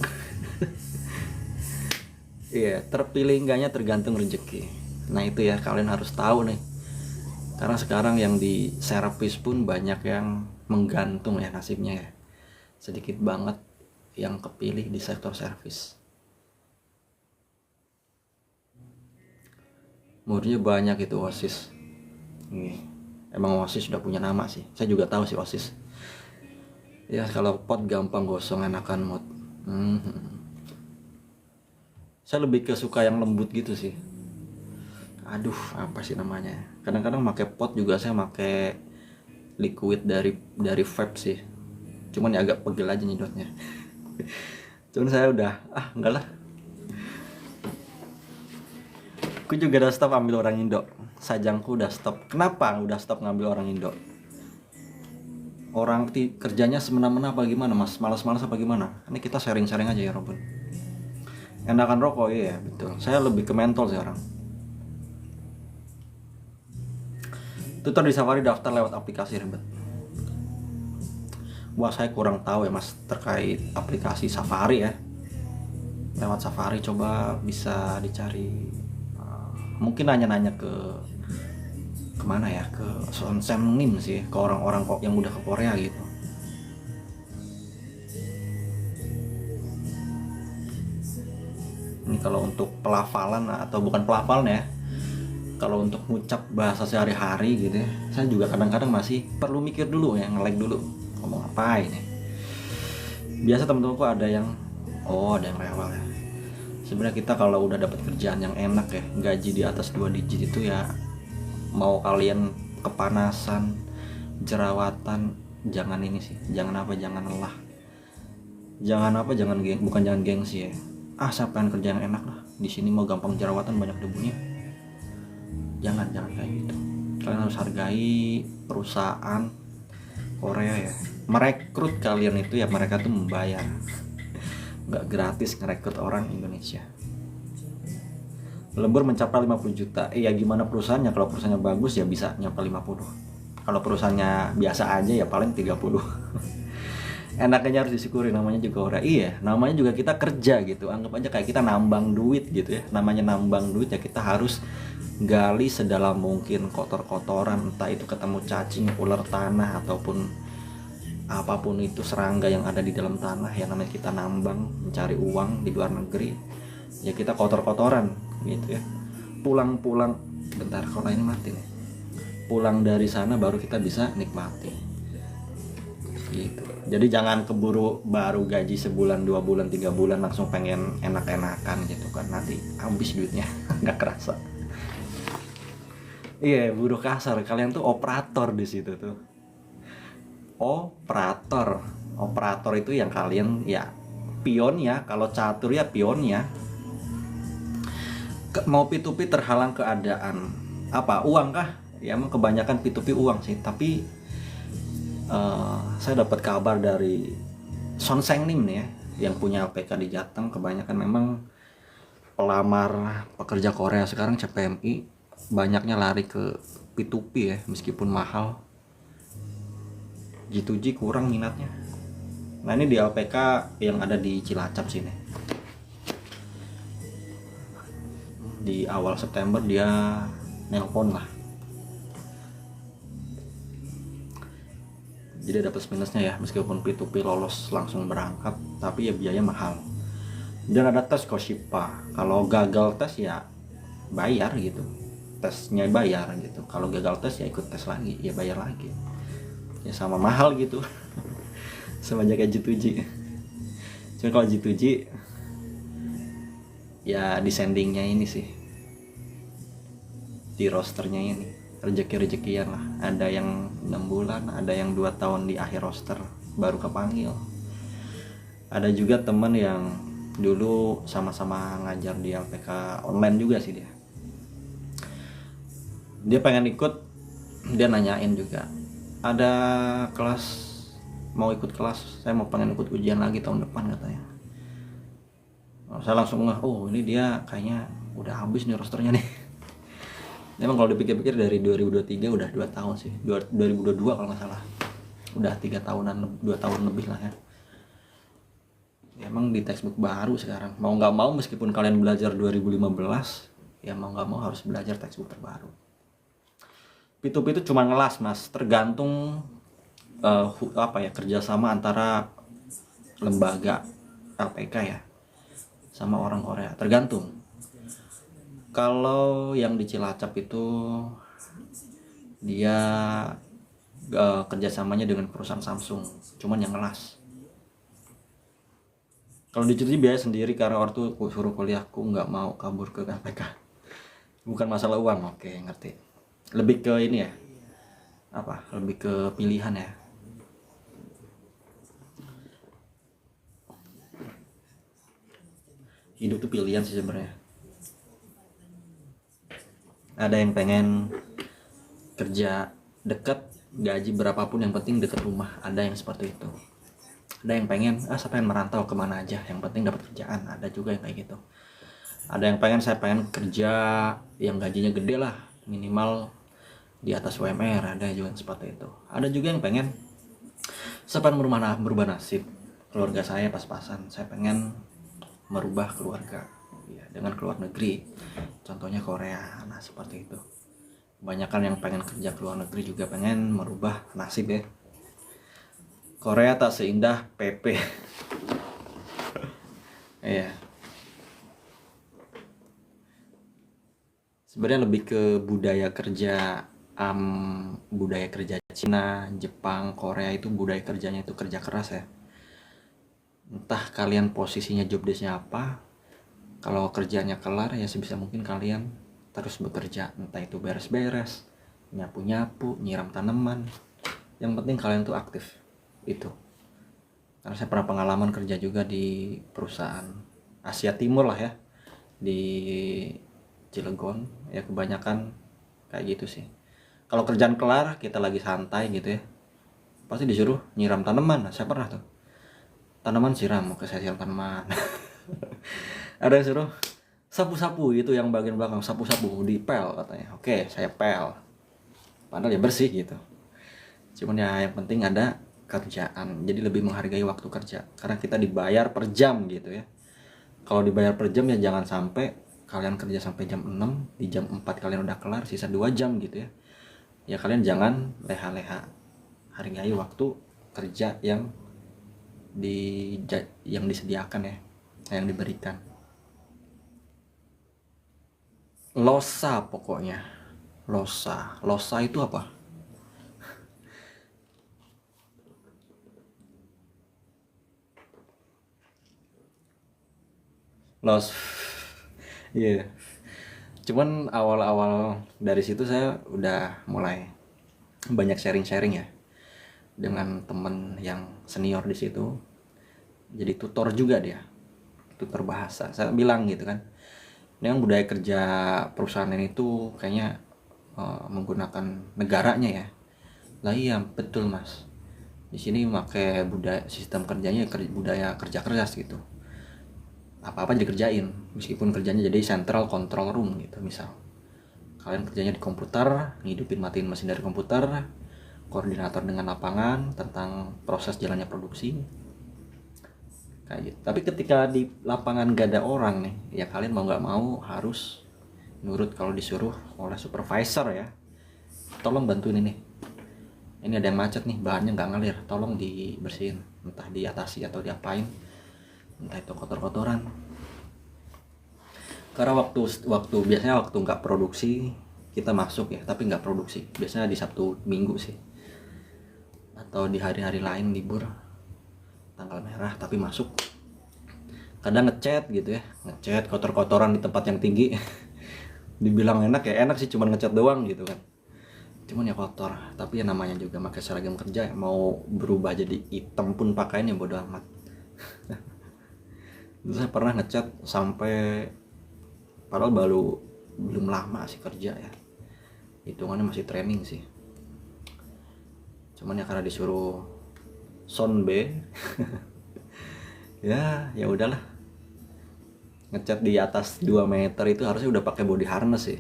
Iya, terpilih enggaknya tergantung rezeki. Nah itu ya kalian harus tahu nih. Karena sekarang yang di servis pun banyak yang menggantung ya nasibnya ya. Sedikit banget yang kepilih di sektor servis. Muridnya banyak itu OSIS. Emang OSIS sudah punya nama sih. Saya juga tahu sih OSIS. Ya kalau pot gampang gosong, enakan mod. Saya lebih ke suka yang lembut gitu sih. Aduh, apa sih namanya? Kadang-kadang pakai pot juga saya pakai liquid dari vape sih. Cuman ya agak pegel aja nyedotnya. Cuman saya udah enggak lah. Aku juga udah stop ambil orang Indo. Sajangku udah stop. Kenapa udah stop ngambil orang Indo? Orang kerjanya semena-mena apa gimana mas? Malas-malas apa gimana? Ini kita sharing-sharing aja ya Robin. Enakan rokok ya betul. Saya lebih ke mentol sekarang. Tutor di Safari daftar lewat aplikasi ribet. Wah saya kurang tahu ya mas terkait aplikasi Safari ya. Lewat Safari coba bisa dicari. Mungkin nanya-nanya kemana ya, ke Sonsemnim sih, ke orang-orang kok yang udah ke Korea gitu. Ini kalau untuk pelafalan atau bukan pelafalan ya, kalau untuk ngucap bahasa sehari-hari gitu ya, saya juga kadang-kadang masih perlu mikir dulu ya, nge-lag dulu ngomong apa ini. Biasa temen-temenku ada yang rewel ya. Sebenarnya kita kalau udah dapat kerjaan yang enak ya, gaji di atas 2 digit itu ya, mau kalian kepanasan, jerawatan, jangan ini sih, jangan lelah, bukan jangan gengsi ya. Saya pengen kerja yang enak lah, di sini mau gampang jerawatan, banyak debunya. Jangan kayak gitu. Kalian harus hargai perusahaan Korea ya. Merekrut kalian itu ya mereka tuh membayar, nggak gratis ngerekrut orang Indonesia. Lembur mencapai 50 juta. Ya gimana perusahaannya, kalau perusahaannya bagus ya bisa nyampe 50. Kalau perusahaannya biasa aja ya paling 30. Enaknya harus disyukuri, namanya juga Korea. Iya, namanya juga kita kerja gitu. Anggap aja kayak kita nambang duit gitu ya. Namanya nambang duit ya, kita harus gali sedalam mungkin kotor-kotoran, entah itu ketemu cacing, ular tanah, ataupun apapun itu serangga yang ada di dalam tanah. Ya namanya kita nambang, mencari uang di luar negeri, ya kita kotor-kotoran gitu ya. Pulang bentar, kalau ini mati nih, pulang dari sana baru kita bisa nikmati gitu. Jadi jangan keburu baru gaji sebulan, 2 bulan, 3 bulan langsung pengen enak-enakan gitu kan, nanti habis duitnya nggak kerasa. Iya, buruh kasar, kalian tuh operator di situ tuh. Operator itu yang kalian ya pion ya, kalau catur ya pionnya. Mau P2P terhalang keadaan apa, uang kah? Ya emang kebanyakan P2P uang sih, tapi saya dapat kabar dari Son Seng-nim nih ya, yang punya LPK di Jateng. Kebanyakan memang pelamar pekerja Korea sekarang CPMI banyaknya lari ke P2P ya, meskipun mahal. G2G kurang minatnya. Nah ini di LPK yang ada di Cilacap sini, di awal September dia nelpon lah. Jadi ada plus minusnya ya, meskipun P2P lolos langsung berangkat, tapi ya biaya mahal. Dan ada tes Koshipa, kalau gagal tes ya bayar gitu, tesnya bayar gitu. Kalau gagal tes ya ikut tes lagi, ya bayar lagi, ya sama mahal gitu. Sama aja kayak G2G. Cuma kalau G2G ya descendingnya ini sih, di rosternya ini rezeki-rezekian lah. Ada yang 6 bulan, ada yang 2 tahun di akhir roster baru kepanggil. Ada juga temen yang dulu sama-sama ngajar di LPK online juga sih, dia pengen ikut, dia nanyain juga, ada kelas, mau ikut kelas, saya mau pengen ikut ujian lagi tahun depan katanya. Saya langsung oh ini dia kayaknya udah habis nih rosternya nih. Memang kalau dipikir-pikir dari 2023 udah 2 tahun sih, 2022 kalau nggak salah, udah 3 tahunan, 2 tahun lebih lah ya. Emang di textbook baru sekarang, mau nggak mau meskipun kalian belajar 2015, ya mau nggak mau harus belajar textbook terbaru. P2P itu cuma ngelas mas, tergantung kerjasama antara lembaga LPK ya sama orang Korea, tergantung. Kalau yang di Cilacap itu dia kerjasamanya dengan perusahaan Samsung, cuman yang ngelas. Kalau di Cici biaya sendiri, karena waktu aku suruh kuliahku nggak mau kabur ke KPK. Bukan masalah uang, oke ngerti. Lebih ke ini ya, lebih ke pilihan ya. Hidup tuh pilihan sih sebenarnya. Ada yang pengen kerja dekat, gaji berapapun yang penting dekat rumah, ada yang seperti itu. Ada yang pengen saya pengen merantau kemana aja, yang penting dapat kerjaan, ada juga yang kayak gitu. Ada yang saya pengen kerja yang gajinya gede lah, minimal di atas UMR, ada juga yang seperti itu. Ada juga yang pengen saya pengen merubah nasib keluarga saya pas-pasan, saya pengen merubah keluarga ya, dengan keluar negeri, contohnya Korea. Nah seperti itu. Kebanyakan yang pengen kerja ke luar negeri juga pengen merubah nasib ya. Korea tak seindah PP. Iya. Sebenarnya lebih ke budaya kerja Cina, Jepang, Korea itu budaya kerjanya itu kerja keras ya. Entah kalian posisinya job desk-nya apa, kalau kerjanya kelar ya sebisa mungkin kalian terus bekerja, entah itu beres-beres, nyapu-nyapu, nyiram tanaman. Yang penting kalian tuh aktif. Itu. Karena saya pernah pengalaman kerja juga di perusahaan Asia Timur lah ya, di Cilegon ya, kebanyakan kayak gitu sih. Kalau kerjaan kelar, kita lagi santai gitu ya, pasti disuruh nyiram tanaman. Nah, saya pernah tuh, tanaman siram, oke saya siram tanaman. Ada yang suruh sapu-sapu, itu yang bagian belakang, sapu-sapu, dipel katanya, oke saya pel, padahal ya bersih gitu. Cuman ya yang penting ada kerjaan, jadi lebih menghargai waktu kerja, karena kita dibayar per jam gitu ya. Kalau dibayar per jam ya jangan sampai kalian kerja sampai jam 6, di jam 4 kalian udah kelar, sisa 2 jam gitu ya. Ya kalian jangan leha-leha, hargai waktu kerja yang disediakan ya, yang diberikan. Losa pokoknya. Losa itu apa? Los. Iya. Yeah. Cuman awal-awal dari situ saya udah mulai banyak sharing-sharing ya dengan temen yang senior di situ. Jadi tutor juga dia, tutor bahasa. Saya bilang gitu kan, ini kan budaya kerja perusahaan ini tuh kayaknya menggunakan negaranya ya. Lah iya betul mas. Di sini pakai budaya sistem kerjanya budaya kerja keras gitu. Apa-apa dikerjain, meskipun kerjanya jadi central control room gitu. Misal kalian kerjanya di komputer, ngidupin matiin mesin dari komputer, koordinator dengan lapangan tentang proses jalannya produksi kayak gitu. Tapi ketika di lapangan gak ada orang nih, ya kalian mau nggak mau harus nurut kalau disuruh oleh supervisor ya. Tolong bantuin ini ada yang macet nih, bahannya nggak ngalir, tolong dibersihin, entah diatasi atau diapain, entah itu kotor-kotoran. Karena waktu biasanya waktu nggak produksi kita masuk ya, tapi nggak produksi biasanya di Sabtu Minggu sih, atau di hari-hari lain libur tanggal merah tapi masuk. Kadang ngecat gitu ya, ngecat kotor-kotoran di tempat yang tinggi. Dibilang enak ya enak sih, cuman ngecat doang gitu kan, cuman ya kotor. Tapi ya namanya juga pakai seragam kerja, mau berubah jadi hitam pun pakainya bodo amat. Terus saya pernah ngecat sampai, padahal belum lama sih kerja ya, hitungannya masih training sih. Cuman ya karena disuruh son B ya udahlah, ngecat di atas 2 meter itu harusnya udah pakai body harness sih.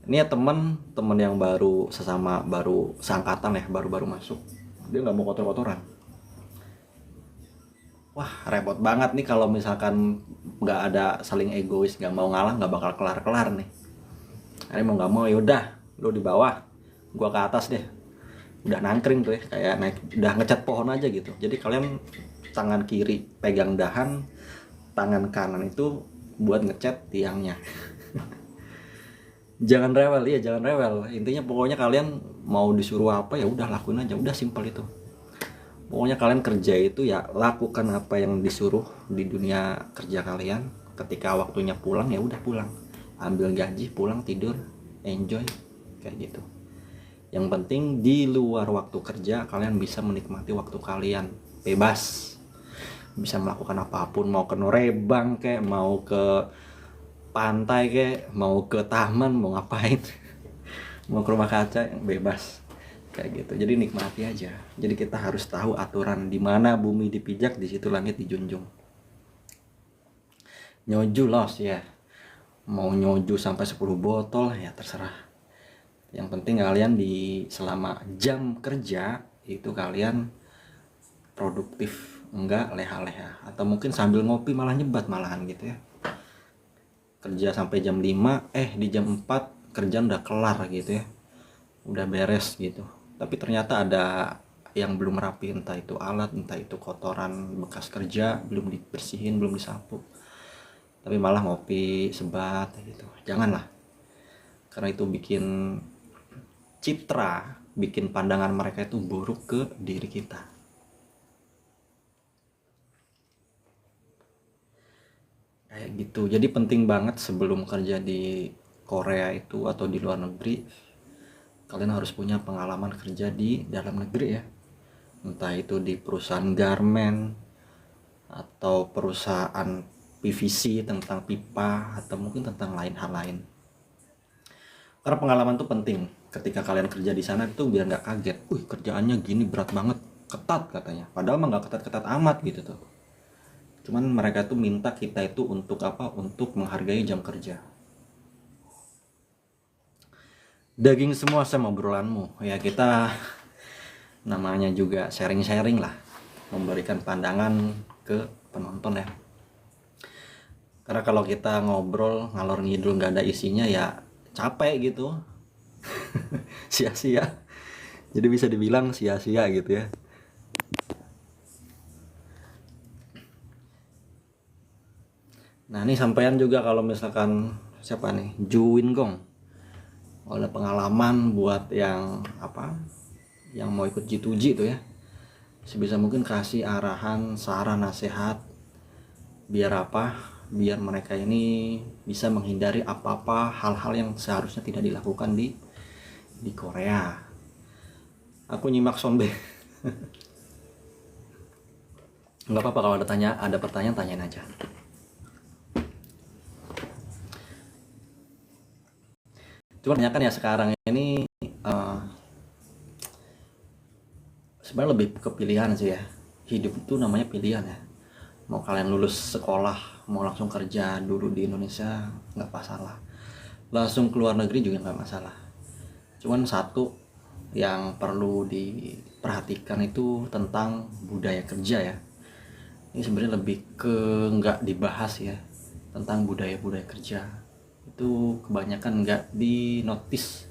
Ini ya teman yang baru seangkatan ya, baru masuk, dia nggak mau kotor-kotoran. Wah repot banget nih kalau misalkan nggak ada saling egois, nggak mau ngalah, nggak bakal kelar nih. Ini mau nggak mau yaudah lo di bawah, gua ke atas deh. Udah nangkring tuh ya, kayak naik, udah ngecat pohon aja gitu. Jadi kalian tangan kiri pegang dahan, tangan kanan itu buat ngecat tiangnya. Jangan rewel. Intinya pokoknya kalian mau disuruh apa ya udah lakuin aja, udah simpel itu. Pokoknya kalian kerja itu ya lakukan apa yang disuruh di dunia kerja kalian. Ketika waktunya pulang ya udah pulang, ambil gaji, pulang tidur, enjoy kayak gitu. Yang penting di luar waktu kerja kalian bisa menikmati waktu kalian bebas, bisa melakukan apapun, mau ke norebang kayak, mau ke pantai kayak, mau ke taman, mau ngapain, mau ke rumah kaca, bebas kayak gitu. Jadi nikmati aja. Jadi kita harus tahu aturan, di mana bumi dipijak di situ langit dijunjung. Nyoju los ya, mau nyoju sampai 10 botol ya terserah. Yang penting kalian selama jam kerja itu kalian produktif, enggak leha-leha, atau mungkin sambil ngopi malah nyebat malahan gitu ya. Kerja sampai jam 5, di jam 4 kerjaan udah kelar gitu ya, udah beres gitu. Tapi ternyata ada yang belum rapi, entah itu alat, entah itu kotoran bekas kerja belum dibersihin, belum disapu, tapi malah ngopi sebat gitu. Janganlah, karena itu bikin citra, bikin pandangan mereka itu buruk ke diri kita. Kayak gitu. Jadi penting banget sebelum kerja di Korea itu atau di luar negeri, kalian harus punya pengalaman kerja di dalam negeri ya, entah itu di perusahaan garment atau perusahaan PVC tentang pipa atau mungkin tentang hal lain. Karena pengalaman tuh penting ketika kalian kerja di sana itu biar nggak kaget, kerjaannya gini berat banget, ketat katanya, padahal mah nggak ketat-ketat amat gitu tuh. Cuman mereka tuh minta kita itu untuk apa? Untuk menghargai jam kerja. Daging semua sama obrolanmu ya, kita namanya juga sharing-sharing lah, memberikan pandangan ke penonton ya. Karena kalau kita ngobrol ngalor ngidul nggak ada isinya ya capek gitu. Sia-sia. Jadi bisa dibilang sia-sia gitu ya. Nah ini sampean juga kalau misalkan siapa nih, Juwin Gong, oleh pengalaman buat yang apa, yang mau ikut G2G itu ya, sebisa mungkin kasih arahan, saran, nasihat biar apa, biar mereka ini bisa menghindari apa-apa hal-hal yang seharusnya tidak dilakukan di Korea. Aku nyimak Sonbe. Nggak apa-apa kalau ada pertanyaan tanyain aja. Cuma kan ya sekarang ini sebenarnya lebih ke pilihan sih ya. Hidup itu namanya pilihan ya. Mau kalian lulus sekolah, mau langsung kerja dulu di Indonesia nggak masalah, langsung keluar negeri juga nggak masalah. Cuman satu yang perlu diperhatikan itu tentang budaya kerja ya. Ini sebenarnya lebih ke nggak dibahas ya, tentang budaya kerja itu kebanyakan nggak di notice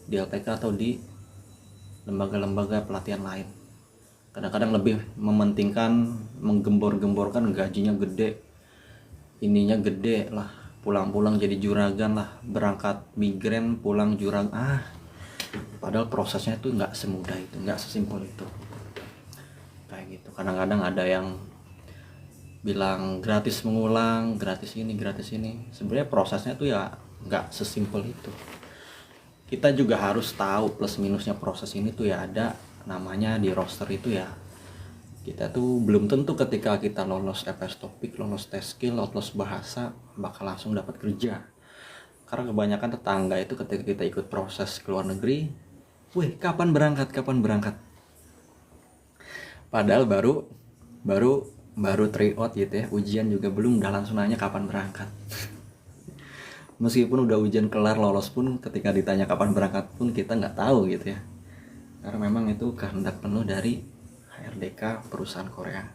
di LPK atau di lembaga-lembaga pelatihan lain. Kadang-kadang lebih mementingkan menggembor-gemborkan gajinya gede, ininya gede lah, pulang-pulang jadi juragan lah, berangkat migran pulang jurang. Padahal prosesnya itu nggak semudah itu, nggak sesimpel itu kayak gitu. Kadang-kadang ada yang bilang gratis mengulang, gratis ini. Sebenarnya prosesnya tuh ya nggak sesimpel itu. Kita juga harus tahu plus minusnya proses ini tuh ya, ada namanya di roster itu ya. Kita tuh belum tentu ketika kita lolos FS Topik, lolos tes skill, lolos bahasa bakal langsung dapat kerja. Karena kebanyakan tetangga itu ketika kita ikut proses ke luar negeri, kapan berangkat? Padahal baru tryout gitu ya, ujian juga belum, udah langsung nanya kapan berangkat. Meskipun udah ujian kelar, lolos pun ketika ditanya kapan berangkat pun kita nggak tahu gitu ya, karena memang itu kehendak penuh dari HRDK perusahaan Korea.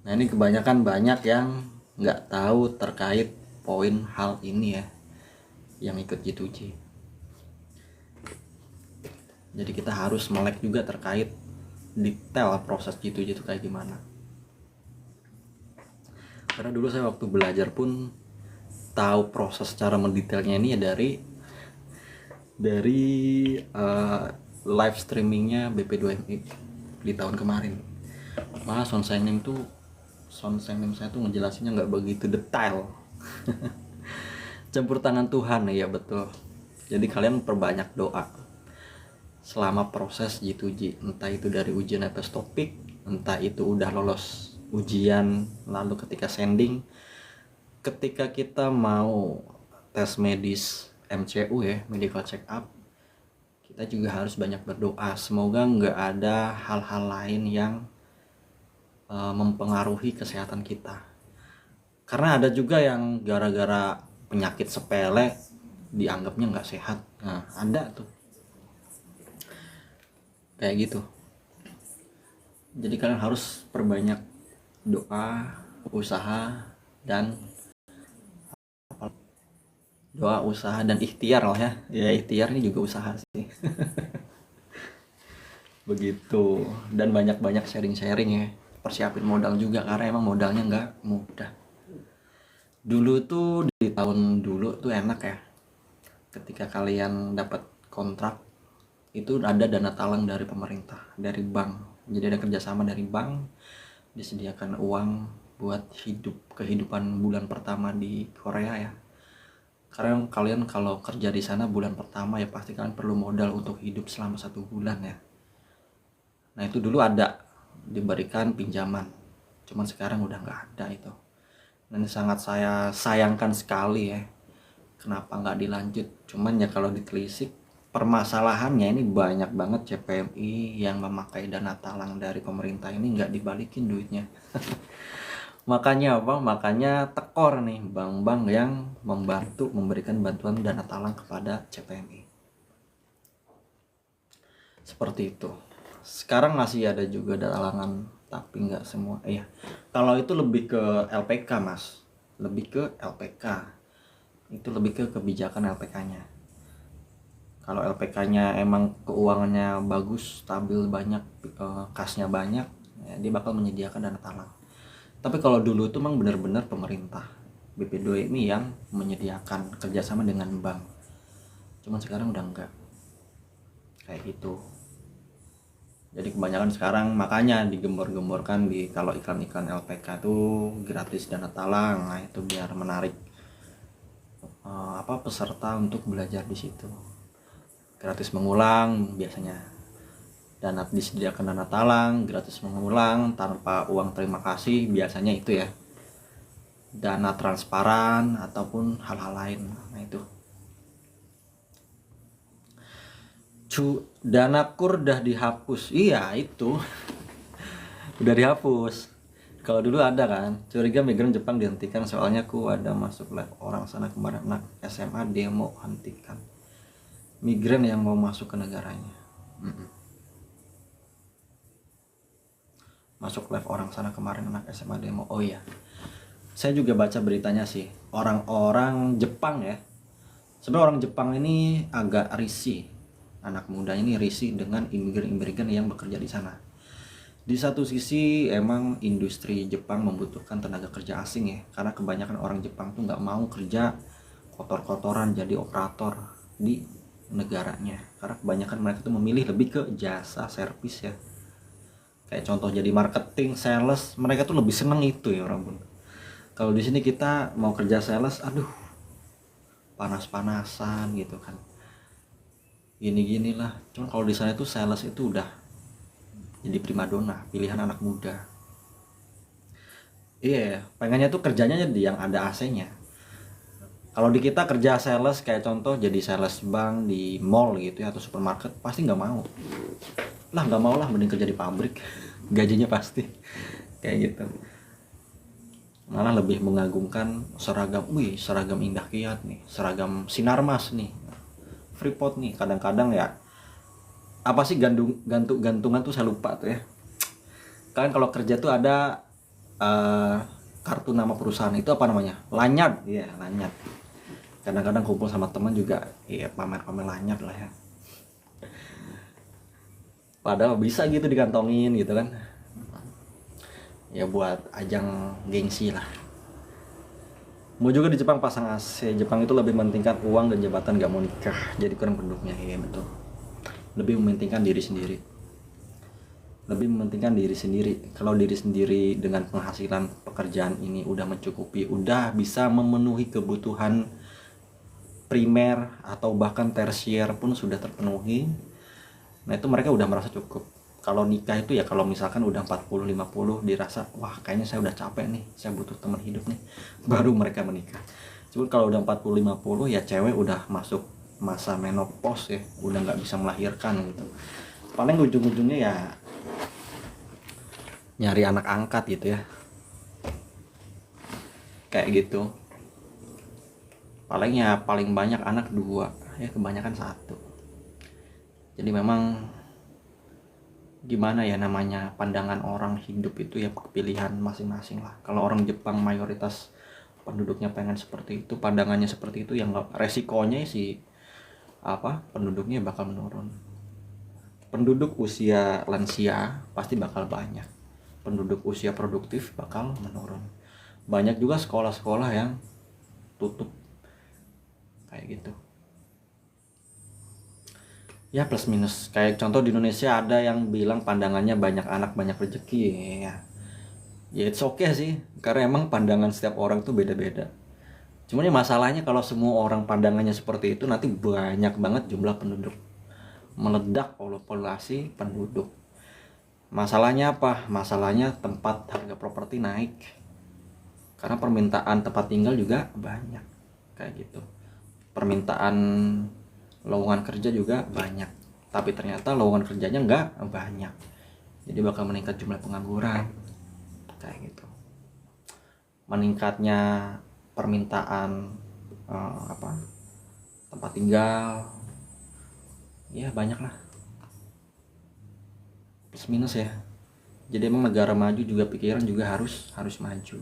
Nah ini kebanyakan banyak yang nggak tahu terkait poin hal ini ya, yang ikut G2G. Jadi kita harus melek juga terkait detail proses G2G itu kayak gimana. Karena dulu saya waktu belajar pun tahu proses cara mendetailnya ini ya dari live streamingnya BP2MI di tahun kemarin. Malah Son Sang-nim saya tuh ngejelasinnya nggak begitu detail. Campur tangan Tuhan ya, betul. Jadi kalian perbanyak doa selama proses G2G, entah itu dari ujian FS Topik, entah itu udah lolos ujian, lalu ketika sending, ketika kita mau tes medis MCU ya, medical check up, kita juga harus banyak berdoa semoga nggak ada hal-hal lain yang mempengaruhi kesehatan kita. Karena ada juga yang gara-gara penyakit sepele dianggapnya nggak sehat. Nah ada tuh kayak gitu. Jadi kalian harus perbanyak doa, usaha dan ikhtiar lah ya. Ya ikhtiar ini juga usaha sih. Begitu. Dan banyak-banyak sharing-sharing ya. Persiapin modal juga karena emang modalnya nggak mudah. Dulu tuh di tahun dulu tuh enak ya. Ketika kalian dapat kontrak itu ada dana talang dari pemerintah, dari bank. Jadi ada kerjasama dari bank, disediakan uang buat kehidupan bulan pertama di Korea ya. Karena kalian kalau kerja di sana bulan pertama ya pasti kalian perlu modal untuk hidup selama 1 bulan ya. Nah itu dulu ada diberikan pinjaman, cuman sekarang udah nggak ada itu. Dan sangat saya sayangkan sekali ya, kenapa nggak dilanjut. Cuman ya kalau ditelisik permasalahannya ini banyak banget CPMI yang memakai dana talang dari pemerintah ini nggak dibalikin duitnya. Makanya apa? Makanya tekor nih bank-bank yang membantu memberikan bantuan dana talang kepada CPMI. Seperti itu. Sekarang masih ada juga talangan, tapi nggak semua. Iya. Kalau itu lebih ke LPK, Mas. Lebih ke LPK. Itu lebih ke kebijakan LPK-nya. Kalau LPK-nya emang keuangannya bagus, stabil, banyak, kasnya banyak, ya dia bakal menyediakan dana talang. Tapi kalau dulu itu memang benar-benar pemerintah BPDOMI yang menyediakan kerjasama dengan bank. Cuman sekarang udah enggak kayak gitu. Jadi kebanyakan sekarang makanya digembor-gemborkan di kalau iklan-iklan LPK tuh gratis dana talang. Nah itu biar menarik peserta untuk belajar di situ. Gratis mengulang biasanya. Dana disediakan dana talang, gratis mengulang tanpa uang terima kasih biasanya itu ya. Dana transparan ataupun hal-hal lain. Nah itu. Dana kur udah dihapus. Iya itu. Udah dihapus. Kalau dulu ada kan, curiga migran Jepang dihentikan soalnya ada masuk live orang sana kemarin anak SMA demo hentikan. Migran yang mau masuk ke negaranya. Masuk live orang sana kemarin anak SMA demo. Oh iya. Saya juga baca beritanya sih. Orang-orang Jepang ya. Sebenarnya orang Jepang ini agak risih. Anak mudanya ini risih dengan imigran-imigran yang bekerja di sana. Di satu sisi emang industri Jepang membutuhkan tenaga kerja asing ya, karena kebanyakan orang Jepang tuh nggak mau kerja kotor-kotoran jadi operator di negaranya, karena kebanyakan mereka tuh memilih lebih ke jasa servis ya, kayak contoh jadi marketing, sales, mereka tuh lebih seneng itu ya orang pun. Kalau di sini kita mau kerja sales, aduh panas-panasan gitu kan, gini-gini lah. Cuman kalau di sana itu sales itu udah jadi primadona, pilihan anak muda. Iya, pengennya tuh kerjanya jadi yang ada AC-nya. Kalau di kita kerja sales kayak contoh jadi sales bank di mall gitu ya atau supermarket pasti nggak mau. Lah nggak mau lah, mending kerja di pabrik, gajinya pasti kayak gitu. Malah lebih mengagungkan seragam, seragam Indah Kiat nih, seragam Sinarmas nih, Freeport nih. Kadang-kadang ya apa sih gantungan tuh saya lupa tuh ya. Kalian kalau kerja tuh ada kartu nama perusahaan itu apa namanya? Lanyard, iya lanyard. Kadang-kadang kumpul sama teman juga, iya pamer-pamer lanyard lah ya. Padahal bisa gitu dikantongin gitu kan. Ya buat ajang gengsi lah. Mau juga di Jepang pasang AC. Jepang itu lebih mementingkan uang dan jabatan, gak mau nikah. Jadi kurang penduduknya, iya betul. Lebih mementingkan diri sendiri. Kalau diri sendiri dengan penghasilan pekerjaan ini udah mencukupi, udah bisa memenuhi kebutuhan primer atau bahkan tersier pun sudah terpenuhi, nah itu mereka udah merasa cukup. Kalau nikah itu ya kalau misalkan udah 40-50 dirasa wah kayaknya saya udah capek nih, saya butuh teman hidup nih, baru mereka menikah. Cuma kalau udah 40-50 ya cewek udah masuk masa menopause ya, udah nggak bisa melahirkan gitu. Paling ujung-ujungnya ya nyari anak angkat gitu ya, kayak gitu. Paling banyak anak 2 ya, kebanyakan 1. Jadi memang gimana ya, namanya pandangan orang hidup itu ya pilihan masing-masing lah. Kalau orang Jepang mayoritas penduduknya pengen seperti itu, pandangannya seperti itu, yang resikonya sih penduduknya bakal menurun. Penduduk usia lansia pasti bakal banyak, penduduk usia produktif bakal menurun. Banyak juga sekolah-sekolah yang tutup kayak gitu ya, plus minus. Kayak contoh di Indonesia ada yang bilang pandangannya banyak anak banyak rezeki ya it's okay sih, karena emang pandangan setiap orang tuh beda-beda. Cuman ya masalahnya kalau semua orang pandangannya seperti itu, nanti banyak banget jumlah penduduk, meledak populasi penduduk. Masalahnya apa? Masalahnya tempat harga properti naik karena permintaan tempat tinggal juga banyak, kayak gitu. Permintaan lowongan kerja juga banyak, tapi ternyata lowongan kerjanya nggak banyak, jadi bakal meningkat jumlah pengangguran, kayak gitu. Meningkatnya permintaan tempat tinggal, ya banyak lah, plus minus ya. Jadi emang negara maju juga pikiran juga harus maju,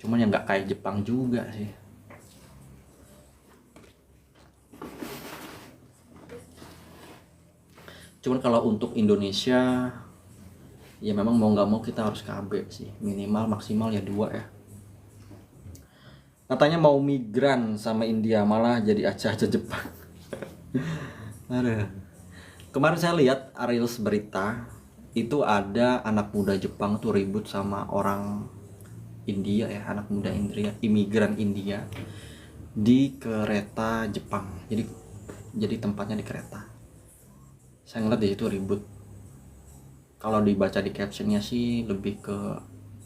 cuman yang nggak kayak Jepang juga sih. Cuman kalau untuk Indonesia ya memang mau nggak mau kita harus KB sih, minimal maksimal ya 2 ya. Katanya mau migran sama India, malah jadi aja Jepang. Aduh. Kemarin saya lihat reels berita, itu ada anak muda Jepang tuh ribut sama orang India ya, anak muda India, imigran India di kereta Jepang. Jadi tempatnya di kereta. Saya ngeliat di situ ribut. Kalau dibaca di captionnya sih lebih ke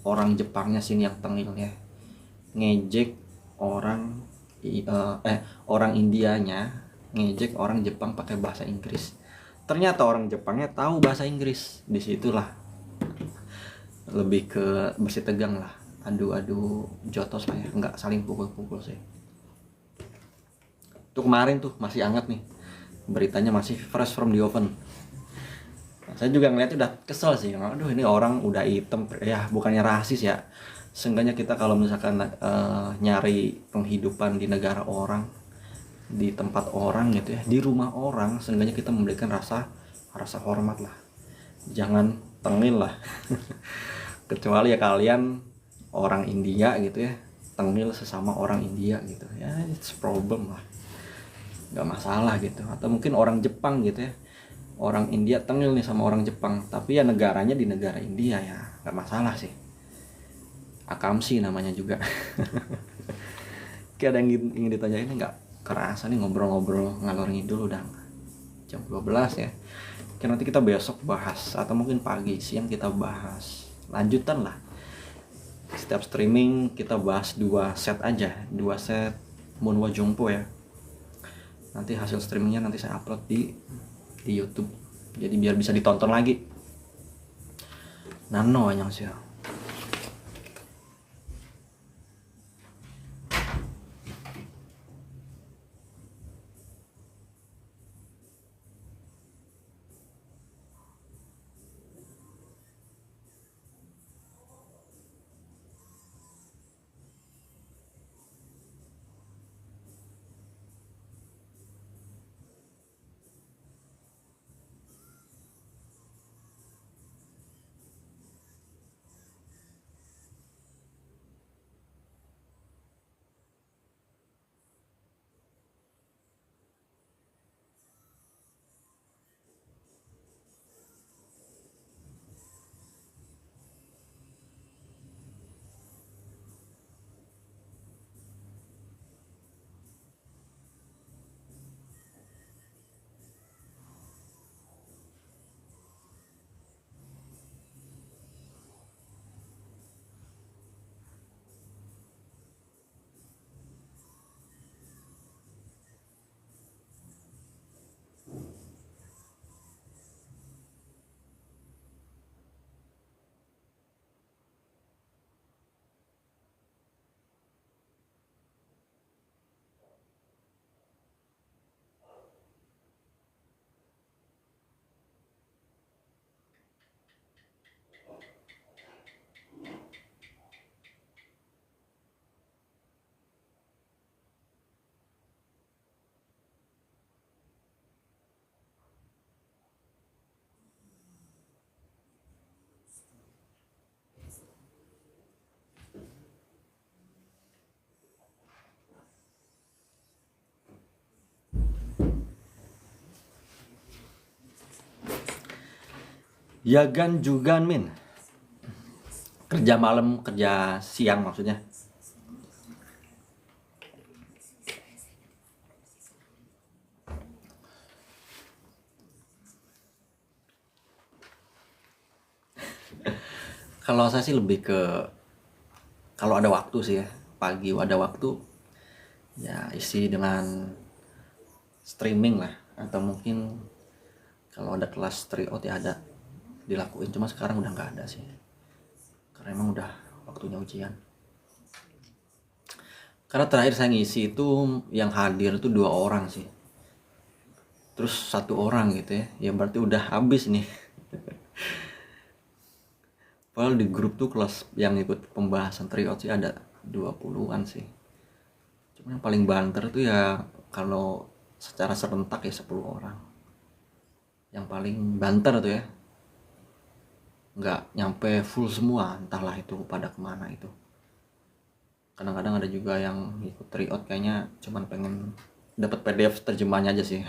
orang Jepangnya sini yang tengilnya ngejek orang Indianya ngejek orang Jepang pakai bahasa Inggris. Ternyata orang Jepangnya tahu bahasa Inggris. Disitulah lebih ke bersih tegang lah, adu jotos lah ya, nggak saling pukul-pukul sih. Tuh kemarin tuh masih hangat nih beritanya, masih fresh from the oven. Saya juga ngeliatnya udah kesel sih. Aduh, ini orang udah hitam ya, bukannya rasis ya, seenggaknya kita kalau misalkan nyari penghidupan di negara orang, di tempat orang gitu ya, di rumah orang, seenggaknya kita memberikan rasa hormat lah, jangan tengil lah. Kecuali ya kalian orang India gitu ya, tengil sesama orang India gitu ya, it's problem lah, nggak masalah gitu. Atau mungkin orang Jepang gitu ya, orang India tengil nih sama orang Jepang, tapi ya negaranya di negara India, ya nggak masalah sih. Akamsi namanya juga. Kayak ada yang ingin ditanyain, nggak kerasa nih ngobrol-ngobrol ngalor ngidul, udah jam 12 ya. Oke, nanti kita besok bahas, atau mungkin pagi siang kita bahas lanjutan lah. Setiap streaming kita bahas 2 set aja, 2 set Munwa Jongpo ya. Nanti hasil streamingnya nanti saya upload di YouTube, jadi biar bisa ditonton lagi. Nano annyeonghaseyo. Yagan Jugan Min, kerja malam kerja siang maksudnya. Kalau saya sih lebih ke kalau ada waktu sih ya, pagi ada waktu ya isi dengan streaming lah, atau mungkin kalau ada kelas tryout ya ada dilakuin. Cuma sekarang udah nggak ada sih, karena emang udah waktunya ujian. Karena terakhir saya ngisi itu yang hadir itu 2 orang sih, terus 1 orang gitu ya berarti udah habis nih. Padahal di grup tuh kelas yang ikut pembahasan tryout sih ada 20-an sih. Cuma yang paling banter tuh ya kalau secara serentak ya 10 orang. Yang paling banter tuh ya nggak nyampe full semua, entahlah itu pada kemana itu. Kadang-kadang ada juga yang ikut tryout kayaknya cuman pengen dapat PDF terjemahnya aja sih.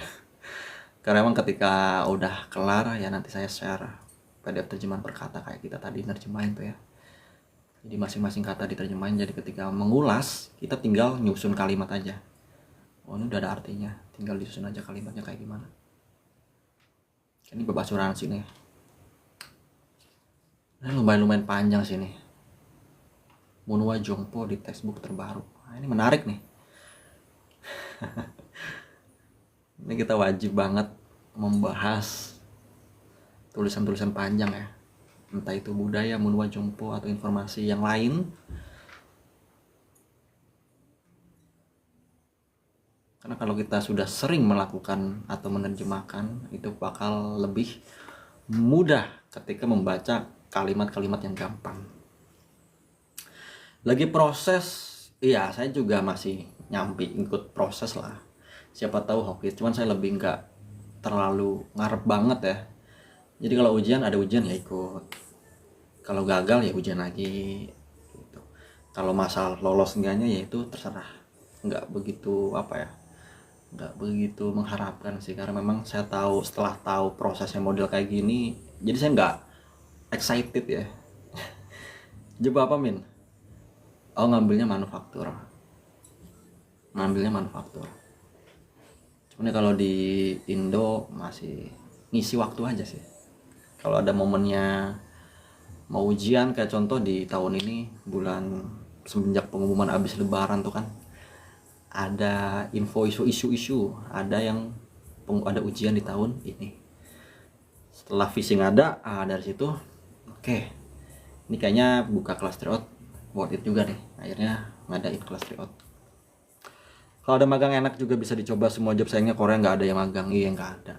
Karena emang ketika udah kelar ya nanti saya share PDF terjemahan per kata kayak kita tadi nerjemahin tuh ya. Jadi masing-masing kata diterjemahin, jadi ketika mengulas kita tinggal nyusun kalimat aja. Oh ini udah ada artinya, tinggal disusun aja kalimatnya kayak gimana. Ini bab asuransi nih. Ini lumayan panjang sih nih. Munwa Jongpo di textbook terbaru. Nah, ini menarik nih. Ini kita wajib banget membahas tulisan-tulisan panjang ya. Entah itu budaya Munwa Jongpo atau informasi yang lain. Karena kalau kita sudah sering melakukan atau menerjemahkan, itu bakal lebih mudah ketika membaca kalimat-kalimat yang gampang. Lagi proses, iya saya juga masih nyampi ikut proses lah. Siapa tahu hoki, cuman saya lebih nggak terlalu ngarep banget ya. Jadi kalau ujian ada ujian ya ikut. Kalau gagal ya ujian lagi. Gitu. Kalau masalah lolos enggaknya ya itu terserah. Nggak begitu nggak begitu mengharapkan sih, karena memang saya tahu setelah tahu prosesnya model kayak gini, jadi saya nggak excited ya. Coba apa Min? Oh ngambilnya manufaktur. Cuman ya kalau di Indo masih ngisi waktu aja sih. Kalau ada momennya mau ujian kayak contoh di tahun ini bulan semenjak pengumuman habis lebaran tuh kan ada info isu-isu, ada ada ujian di tahun ini. Setelah phishing ada, dari situ oke. Ini kayaknya buka kelas tryout worth it juga nih. Akhirnya ngadain kelas tryout. Kalau ada magang enak juga bisa dicoba semua job, sayangnya Korea nggak ada yang magang. Iya nggak ada.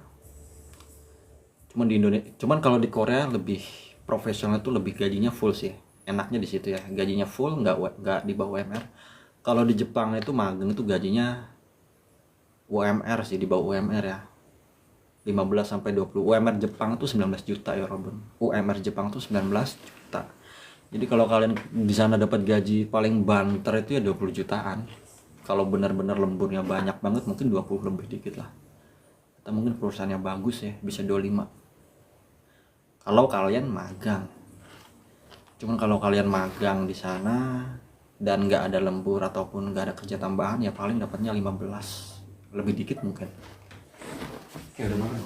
Cuman kalau di Korea lebih profesional tuh lebih gajinya full sih. Enaknya di situ ya, gajinya full, nggak di bawah UMR. Kalau di Jepang itu magang itu gajinya UMR sih, di bawah UMR ya. 15 sampai 20. UMR Jepang tuh 19 juta ya Robin. UMR Jepang tuh 19 juta. Jadi kalau kalian di sana dapat gaji paling banter itu ya 20 jutaan. Kalau benar-benar lemburnya banyak banget mungkin 20 lebih dikit lah. Atau mungkin perusahaannya bagus ya bisa 25. Kalau kalian magang. Cuman kalau kalian magang di sana dan nggak ada lembur ataupun nggak ada kerja tambahan ya paling dapatnya 15, lebih dikit mungkin. Ya udah mana?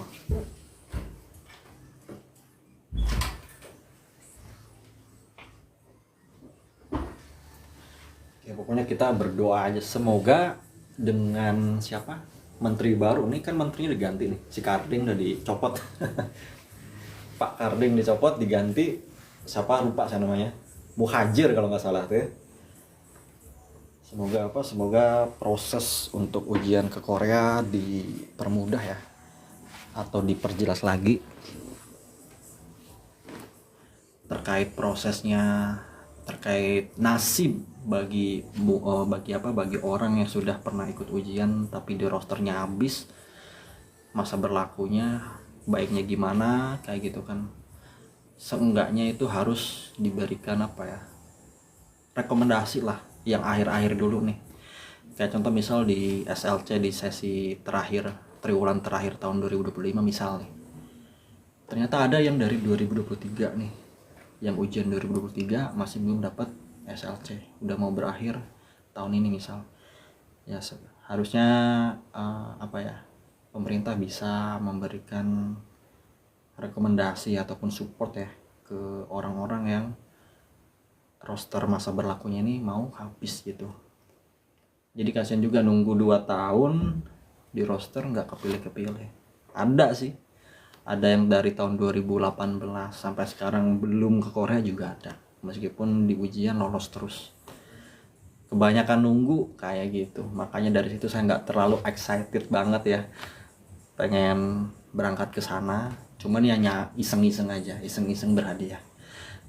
Ya pokoknya kita berdoa aja semoga dengan siapa menteri baru nih, kan menterinya diganti nih, si Karding udah dicopot. Pak Karding dicopot diganti siapa lupa saya namanya, Muhajir kalau nggak salah tuh ya. Semoga proses untuk ujian ke Korea dipermudah ya, atau diperjelas lagi terkait prosesnya, terkait nasib bagi orang yang sudah pernah ikut ujian tapi di rosternya habis, masa berlakunya baiknya gimana kayak gitu kan. Seenggaknya itu harus diberikan rekomendasi lah yang akhir-akhir dulu nih. Kayak contoh misal di SLC di sesi terakhir, triwulan terakhir tahun 2025 misal nih. Ternyata ada yang dari 2023 nih. Yang ujian 2023 masih belum dapat SLC. Udah mau berakhir tahun ini misal. Ya harusnya pemerintah bisa memberikan rekomendasi ataupun support ya ke orang-orang yang roster masa berlakunya ini mau habis gitu. Jadi kasihan juga nunggu 2 tahun di roster nggak kepilih-kepilih. Ada sih, ada yang dari tahun 2018 sampai sekarang belum ke Korea juga ada, meskipun di ujian lolos terus. Kebanyakan nunggu kayak gitu, makanya dari situ saya nggak terlalu excited banget ya pengen berangkat ke sana. Cuman ya hanya iseng-iseng aja, iseng-iseng berhadiah.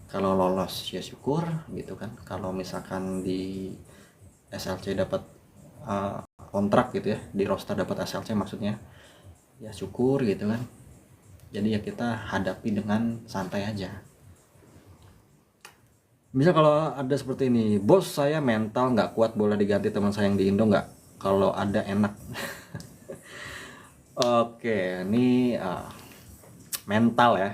Kalau lolos ya syukur gitu kan. Kalau misalkan di SLC dapat kontrak gitu ya, di roster dapat SLC maksudnya, ya syukur gitu kan. Jadi ya kita hadapi dengan santai aja. Misal kalau ada seperti ini, bos saya mental nggak kuat, boleh diganti teman saya yang di Indo nggak? Kalau ada enak. Oke, ini mental ya,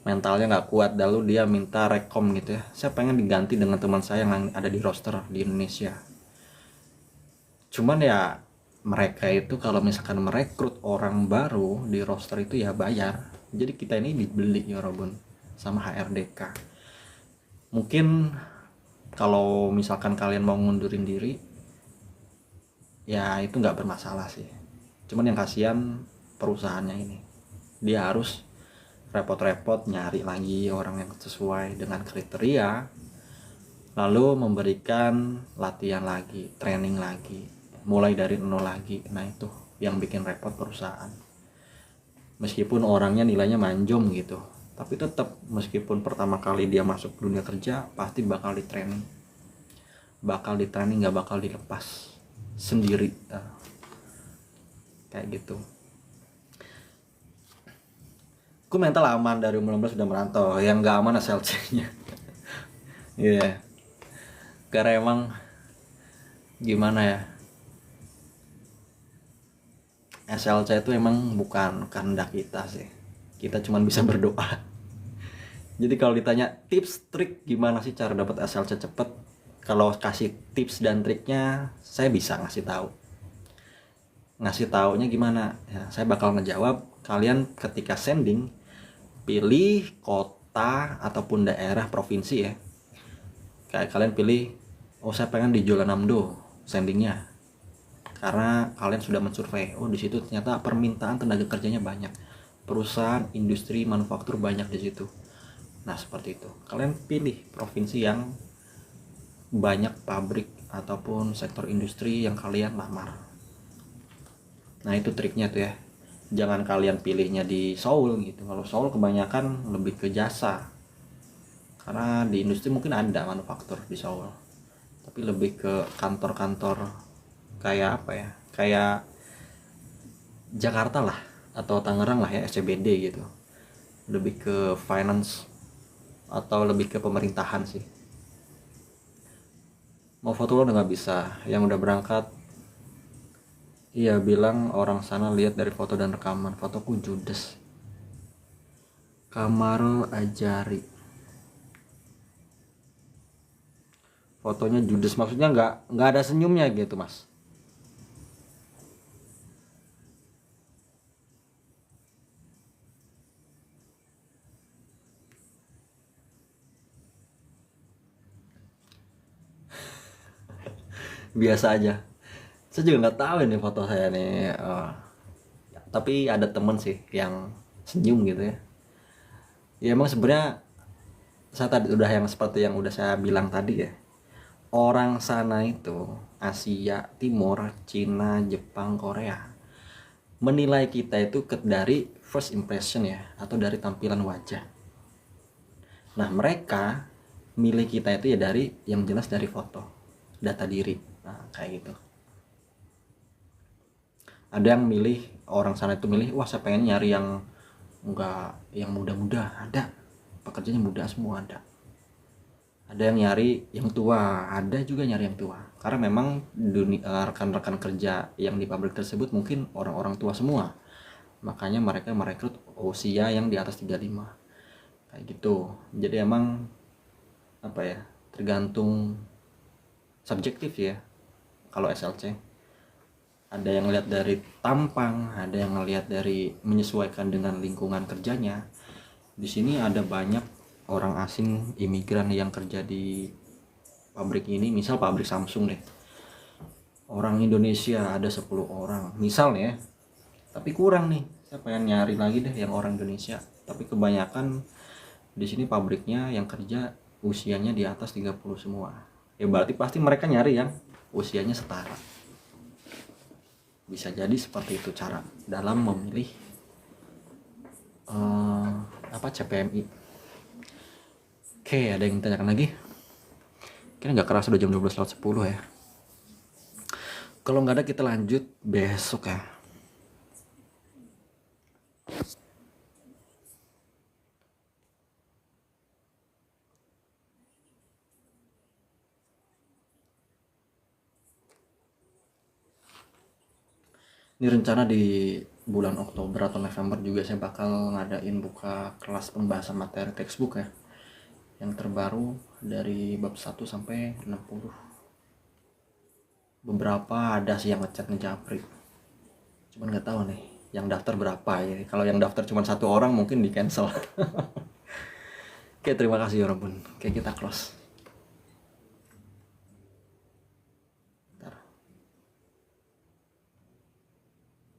mentalnya nggak kuat, lalu dia minta rekom gitu ya, saya pengen diganti dengan teman saya yang ada di roster di Indonesia. Cuman ya mereka itu kalau misalkan merekrut orang baru di roster itu ya bayar, jadi kita ini dibeli ya Robun sama HRDK. Mungkin kalau misalkan kalian mau ngundurin diri ya itu nggak bermasalah sih. Cuman yang kasihan perusahaannya ini, dia harus repot-repot nyari lagi orang yang sesuai dengan kriteria, lalu memberikan latihan lagi, training lagi, mulai dari nol lagi. Nah itu yang bikin repot perusahaan. Meskipun orangnya nilainya manjom gitu, tapi tetap meskipun pertama kali dia masuk dunia kerja pasti bakal di training, nggak bakal dilepas sendiri. Kayak gitu. Aku mental aman, dari umur 16 sudah merantau. Yang nggak aman SLC-nya. Iya. Yeah. Karena emang gimana ya, SLC itu emang bukan kehendak kita sih. Kita cuma bisa berdoa. Jadi kalau ditanya tips trik gimana sih cara dapat SLC cepet, kalau kasih tips dan triknya saya bisa ngasih tahu. Ngasih taunya gimana ya, saya bakal ngejawab. Kalian ketika sending pilih kota ataupun daerah provinsi ya. Kayak kalian pilih, oh saya pengen di Jeollanam-do sendingnya, karena kalian sudah mensurvei, oh di situ ternyata permintaan tenaga kerjanya banyak, perusahaan industri manufaktur banyak di situ. Nah seperti itu, kalian pilih provinsi yang banyak pabrik ataupun sektor industri yang kalian lamar. Nah itu triknya tuh ya, jangan kalian pilihnya di Seoul gitu. Kalau Seoul kebanyakan lebih ke jasa, karena di industri mungkin ada manufaktur di Seoul, tapi lebih ke kantor-kantor kayak apa ya, kayak Jakarta lah atau Tangerang lah ya, SCBD gitu, lebih ke finance atau lebih ke pemerintahan sih. Mau foto lo udah nggak bisa, yang udah berangkat iya bilang orang sana lihat dari foto dan rekaman. Fotoku judes. Kamaro Ajari, fotonya judes maksudnya nggak ada senyumnya gitu mas. Biasa aja. Saya juga nggak tahu ini foto saya nih. Tapi ada temen sih yang senyum gitu ya. Ya emang sebenarnya saya tadi udah yang seperti yang udah saya bilang tadi ya. Orang sana itu Asia Timur, Cina, Jepang, Korea menilai kita itu dari first impression ya, atau dari tampilan wajah. Nah mereka milih kita itu ya dari yang jelas dari foto, data diri. Nah kayak gitu. Ada yang milih, orang sana itu milih, wah saya pengen nyari yang enggak, yang muda-muda. Ada pekerjanya muda semua, ada yang nyari yang tua, ada juga nyari yang tua, karena memang rekan-rekan kerja yang di pabrik tersebut mungkin orang-orang tua semua, makanya mereka merekrut usia yang di atas 35 kayak gitu. Jadi emang apa ya, tergantung subjektif ya. Kalau SLC ada yang lihat dari tampang, ada yang ngelihat dari menyesuaikan dengan lingkungan kerjanya. Di sini ada banyak orang asing, imigran yang kerja di pabrik ini, misal pabrik Samsung deh, orang Indonesia ada 10 orang misalnya, tapi kurang nih, saya pengen nyari lagi deh yang orang Indonesia, tapi kebanyakan di sini pabriknya yang kerja usianya di atas 30 semua. Ya berarti pasti mereka nyari yang usianya setara. Bisa jadi seperti itu cara dalam memilih CPMI. Oke, ada yang tanyakan lagi? Kayaknya nggak kerasa udah jam 12:10 ya. Kalau nggak ada kita lanjut besok ya. Ini rencana di bulan Oktober atau November juga saya bakal ngadain buka kelas pembahasan materi textbook ya, yang terbaru dari bab 1 sampai 60. Beberapa ada sih yang ngechat ngejapri, cuman nggak tahu nih yang daftar berapa ya. Kalau yang daftar cuma 1 orang mungkin di cancel. Oke, terima kasih ya Robun. Oke, kita close. Bentar.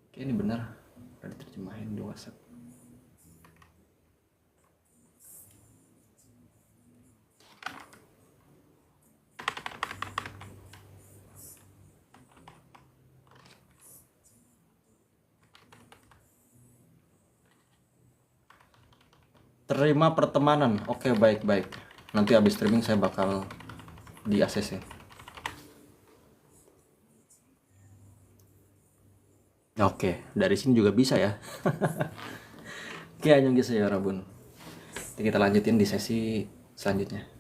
Oke, ini benar udah diterjemahin di WhatsApp. Terima pertemanan. Oke, baik. Nanti habis streaming saya bakal di ACC. Oke, dari sini juga bisa ya. Oke, anjing gitu ya Rabun. Kita lanjutin di sesi selanjutnya.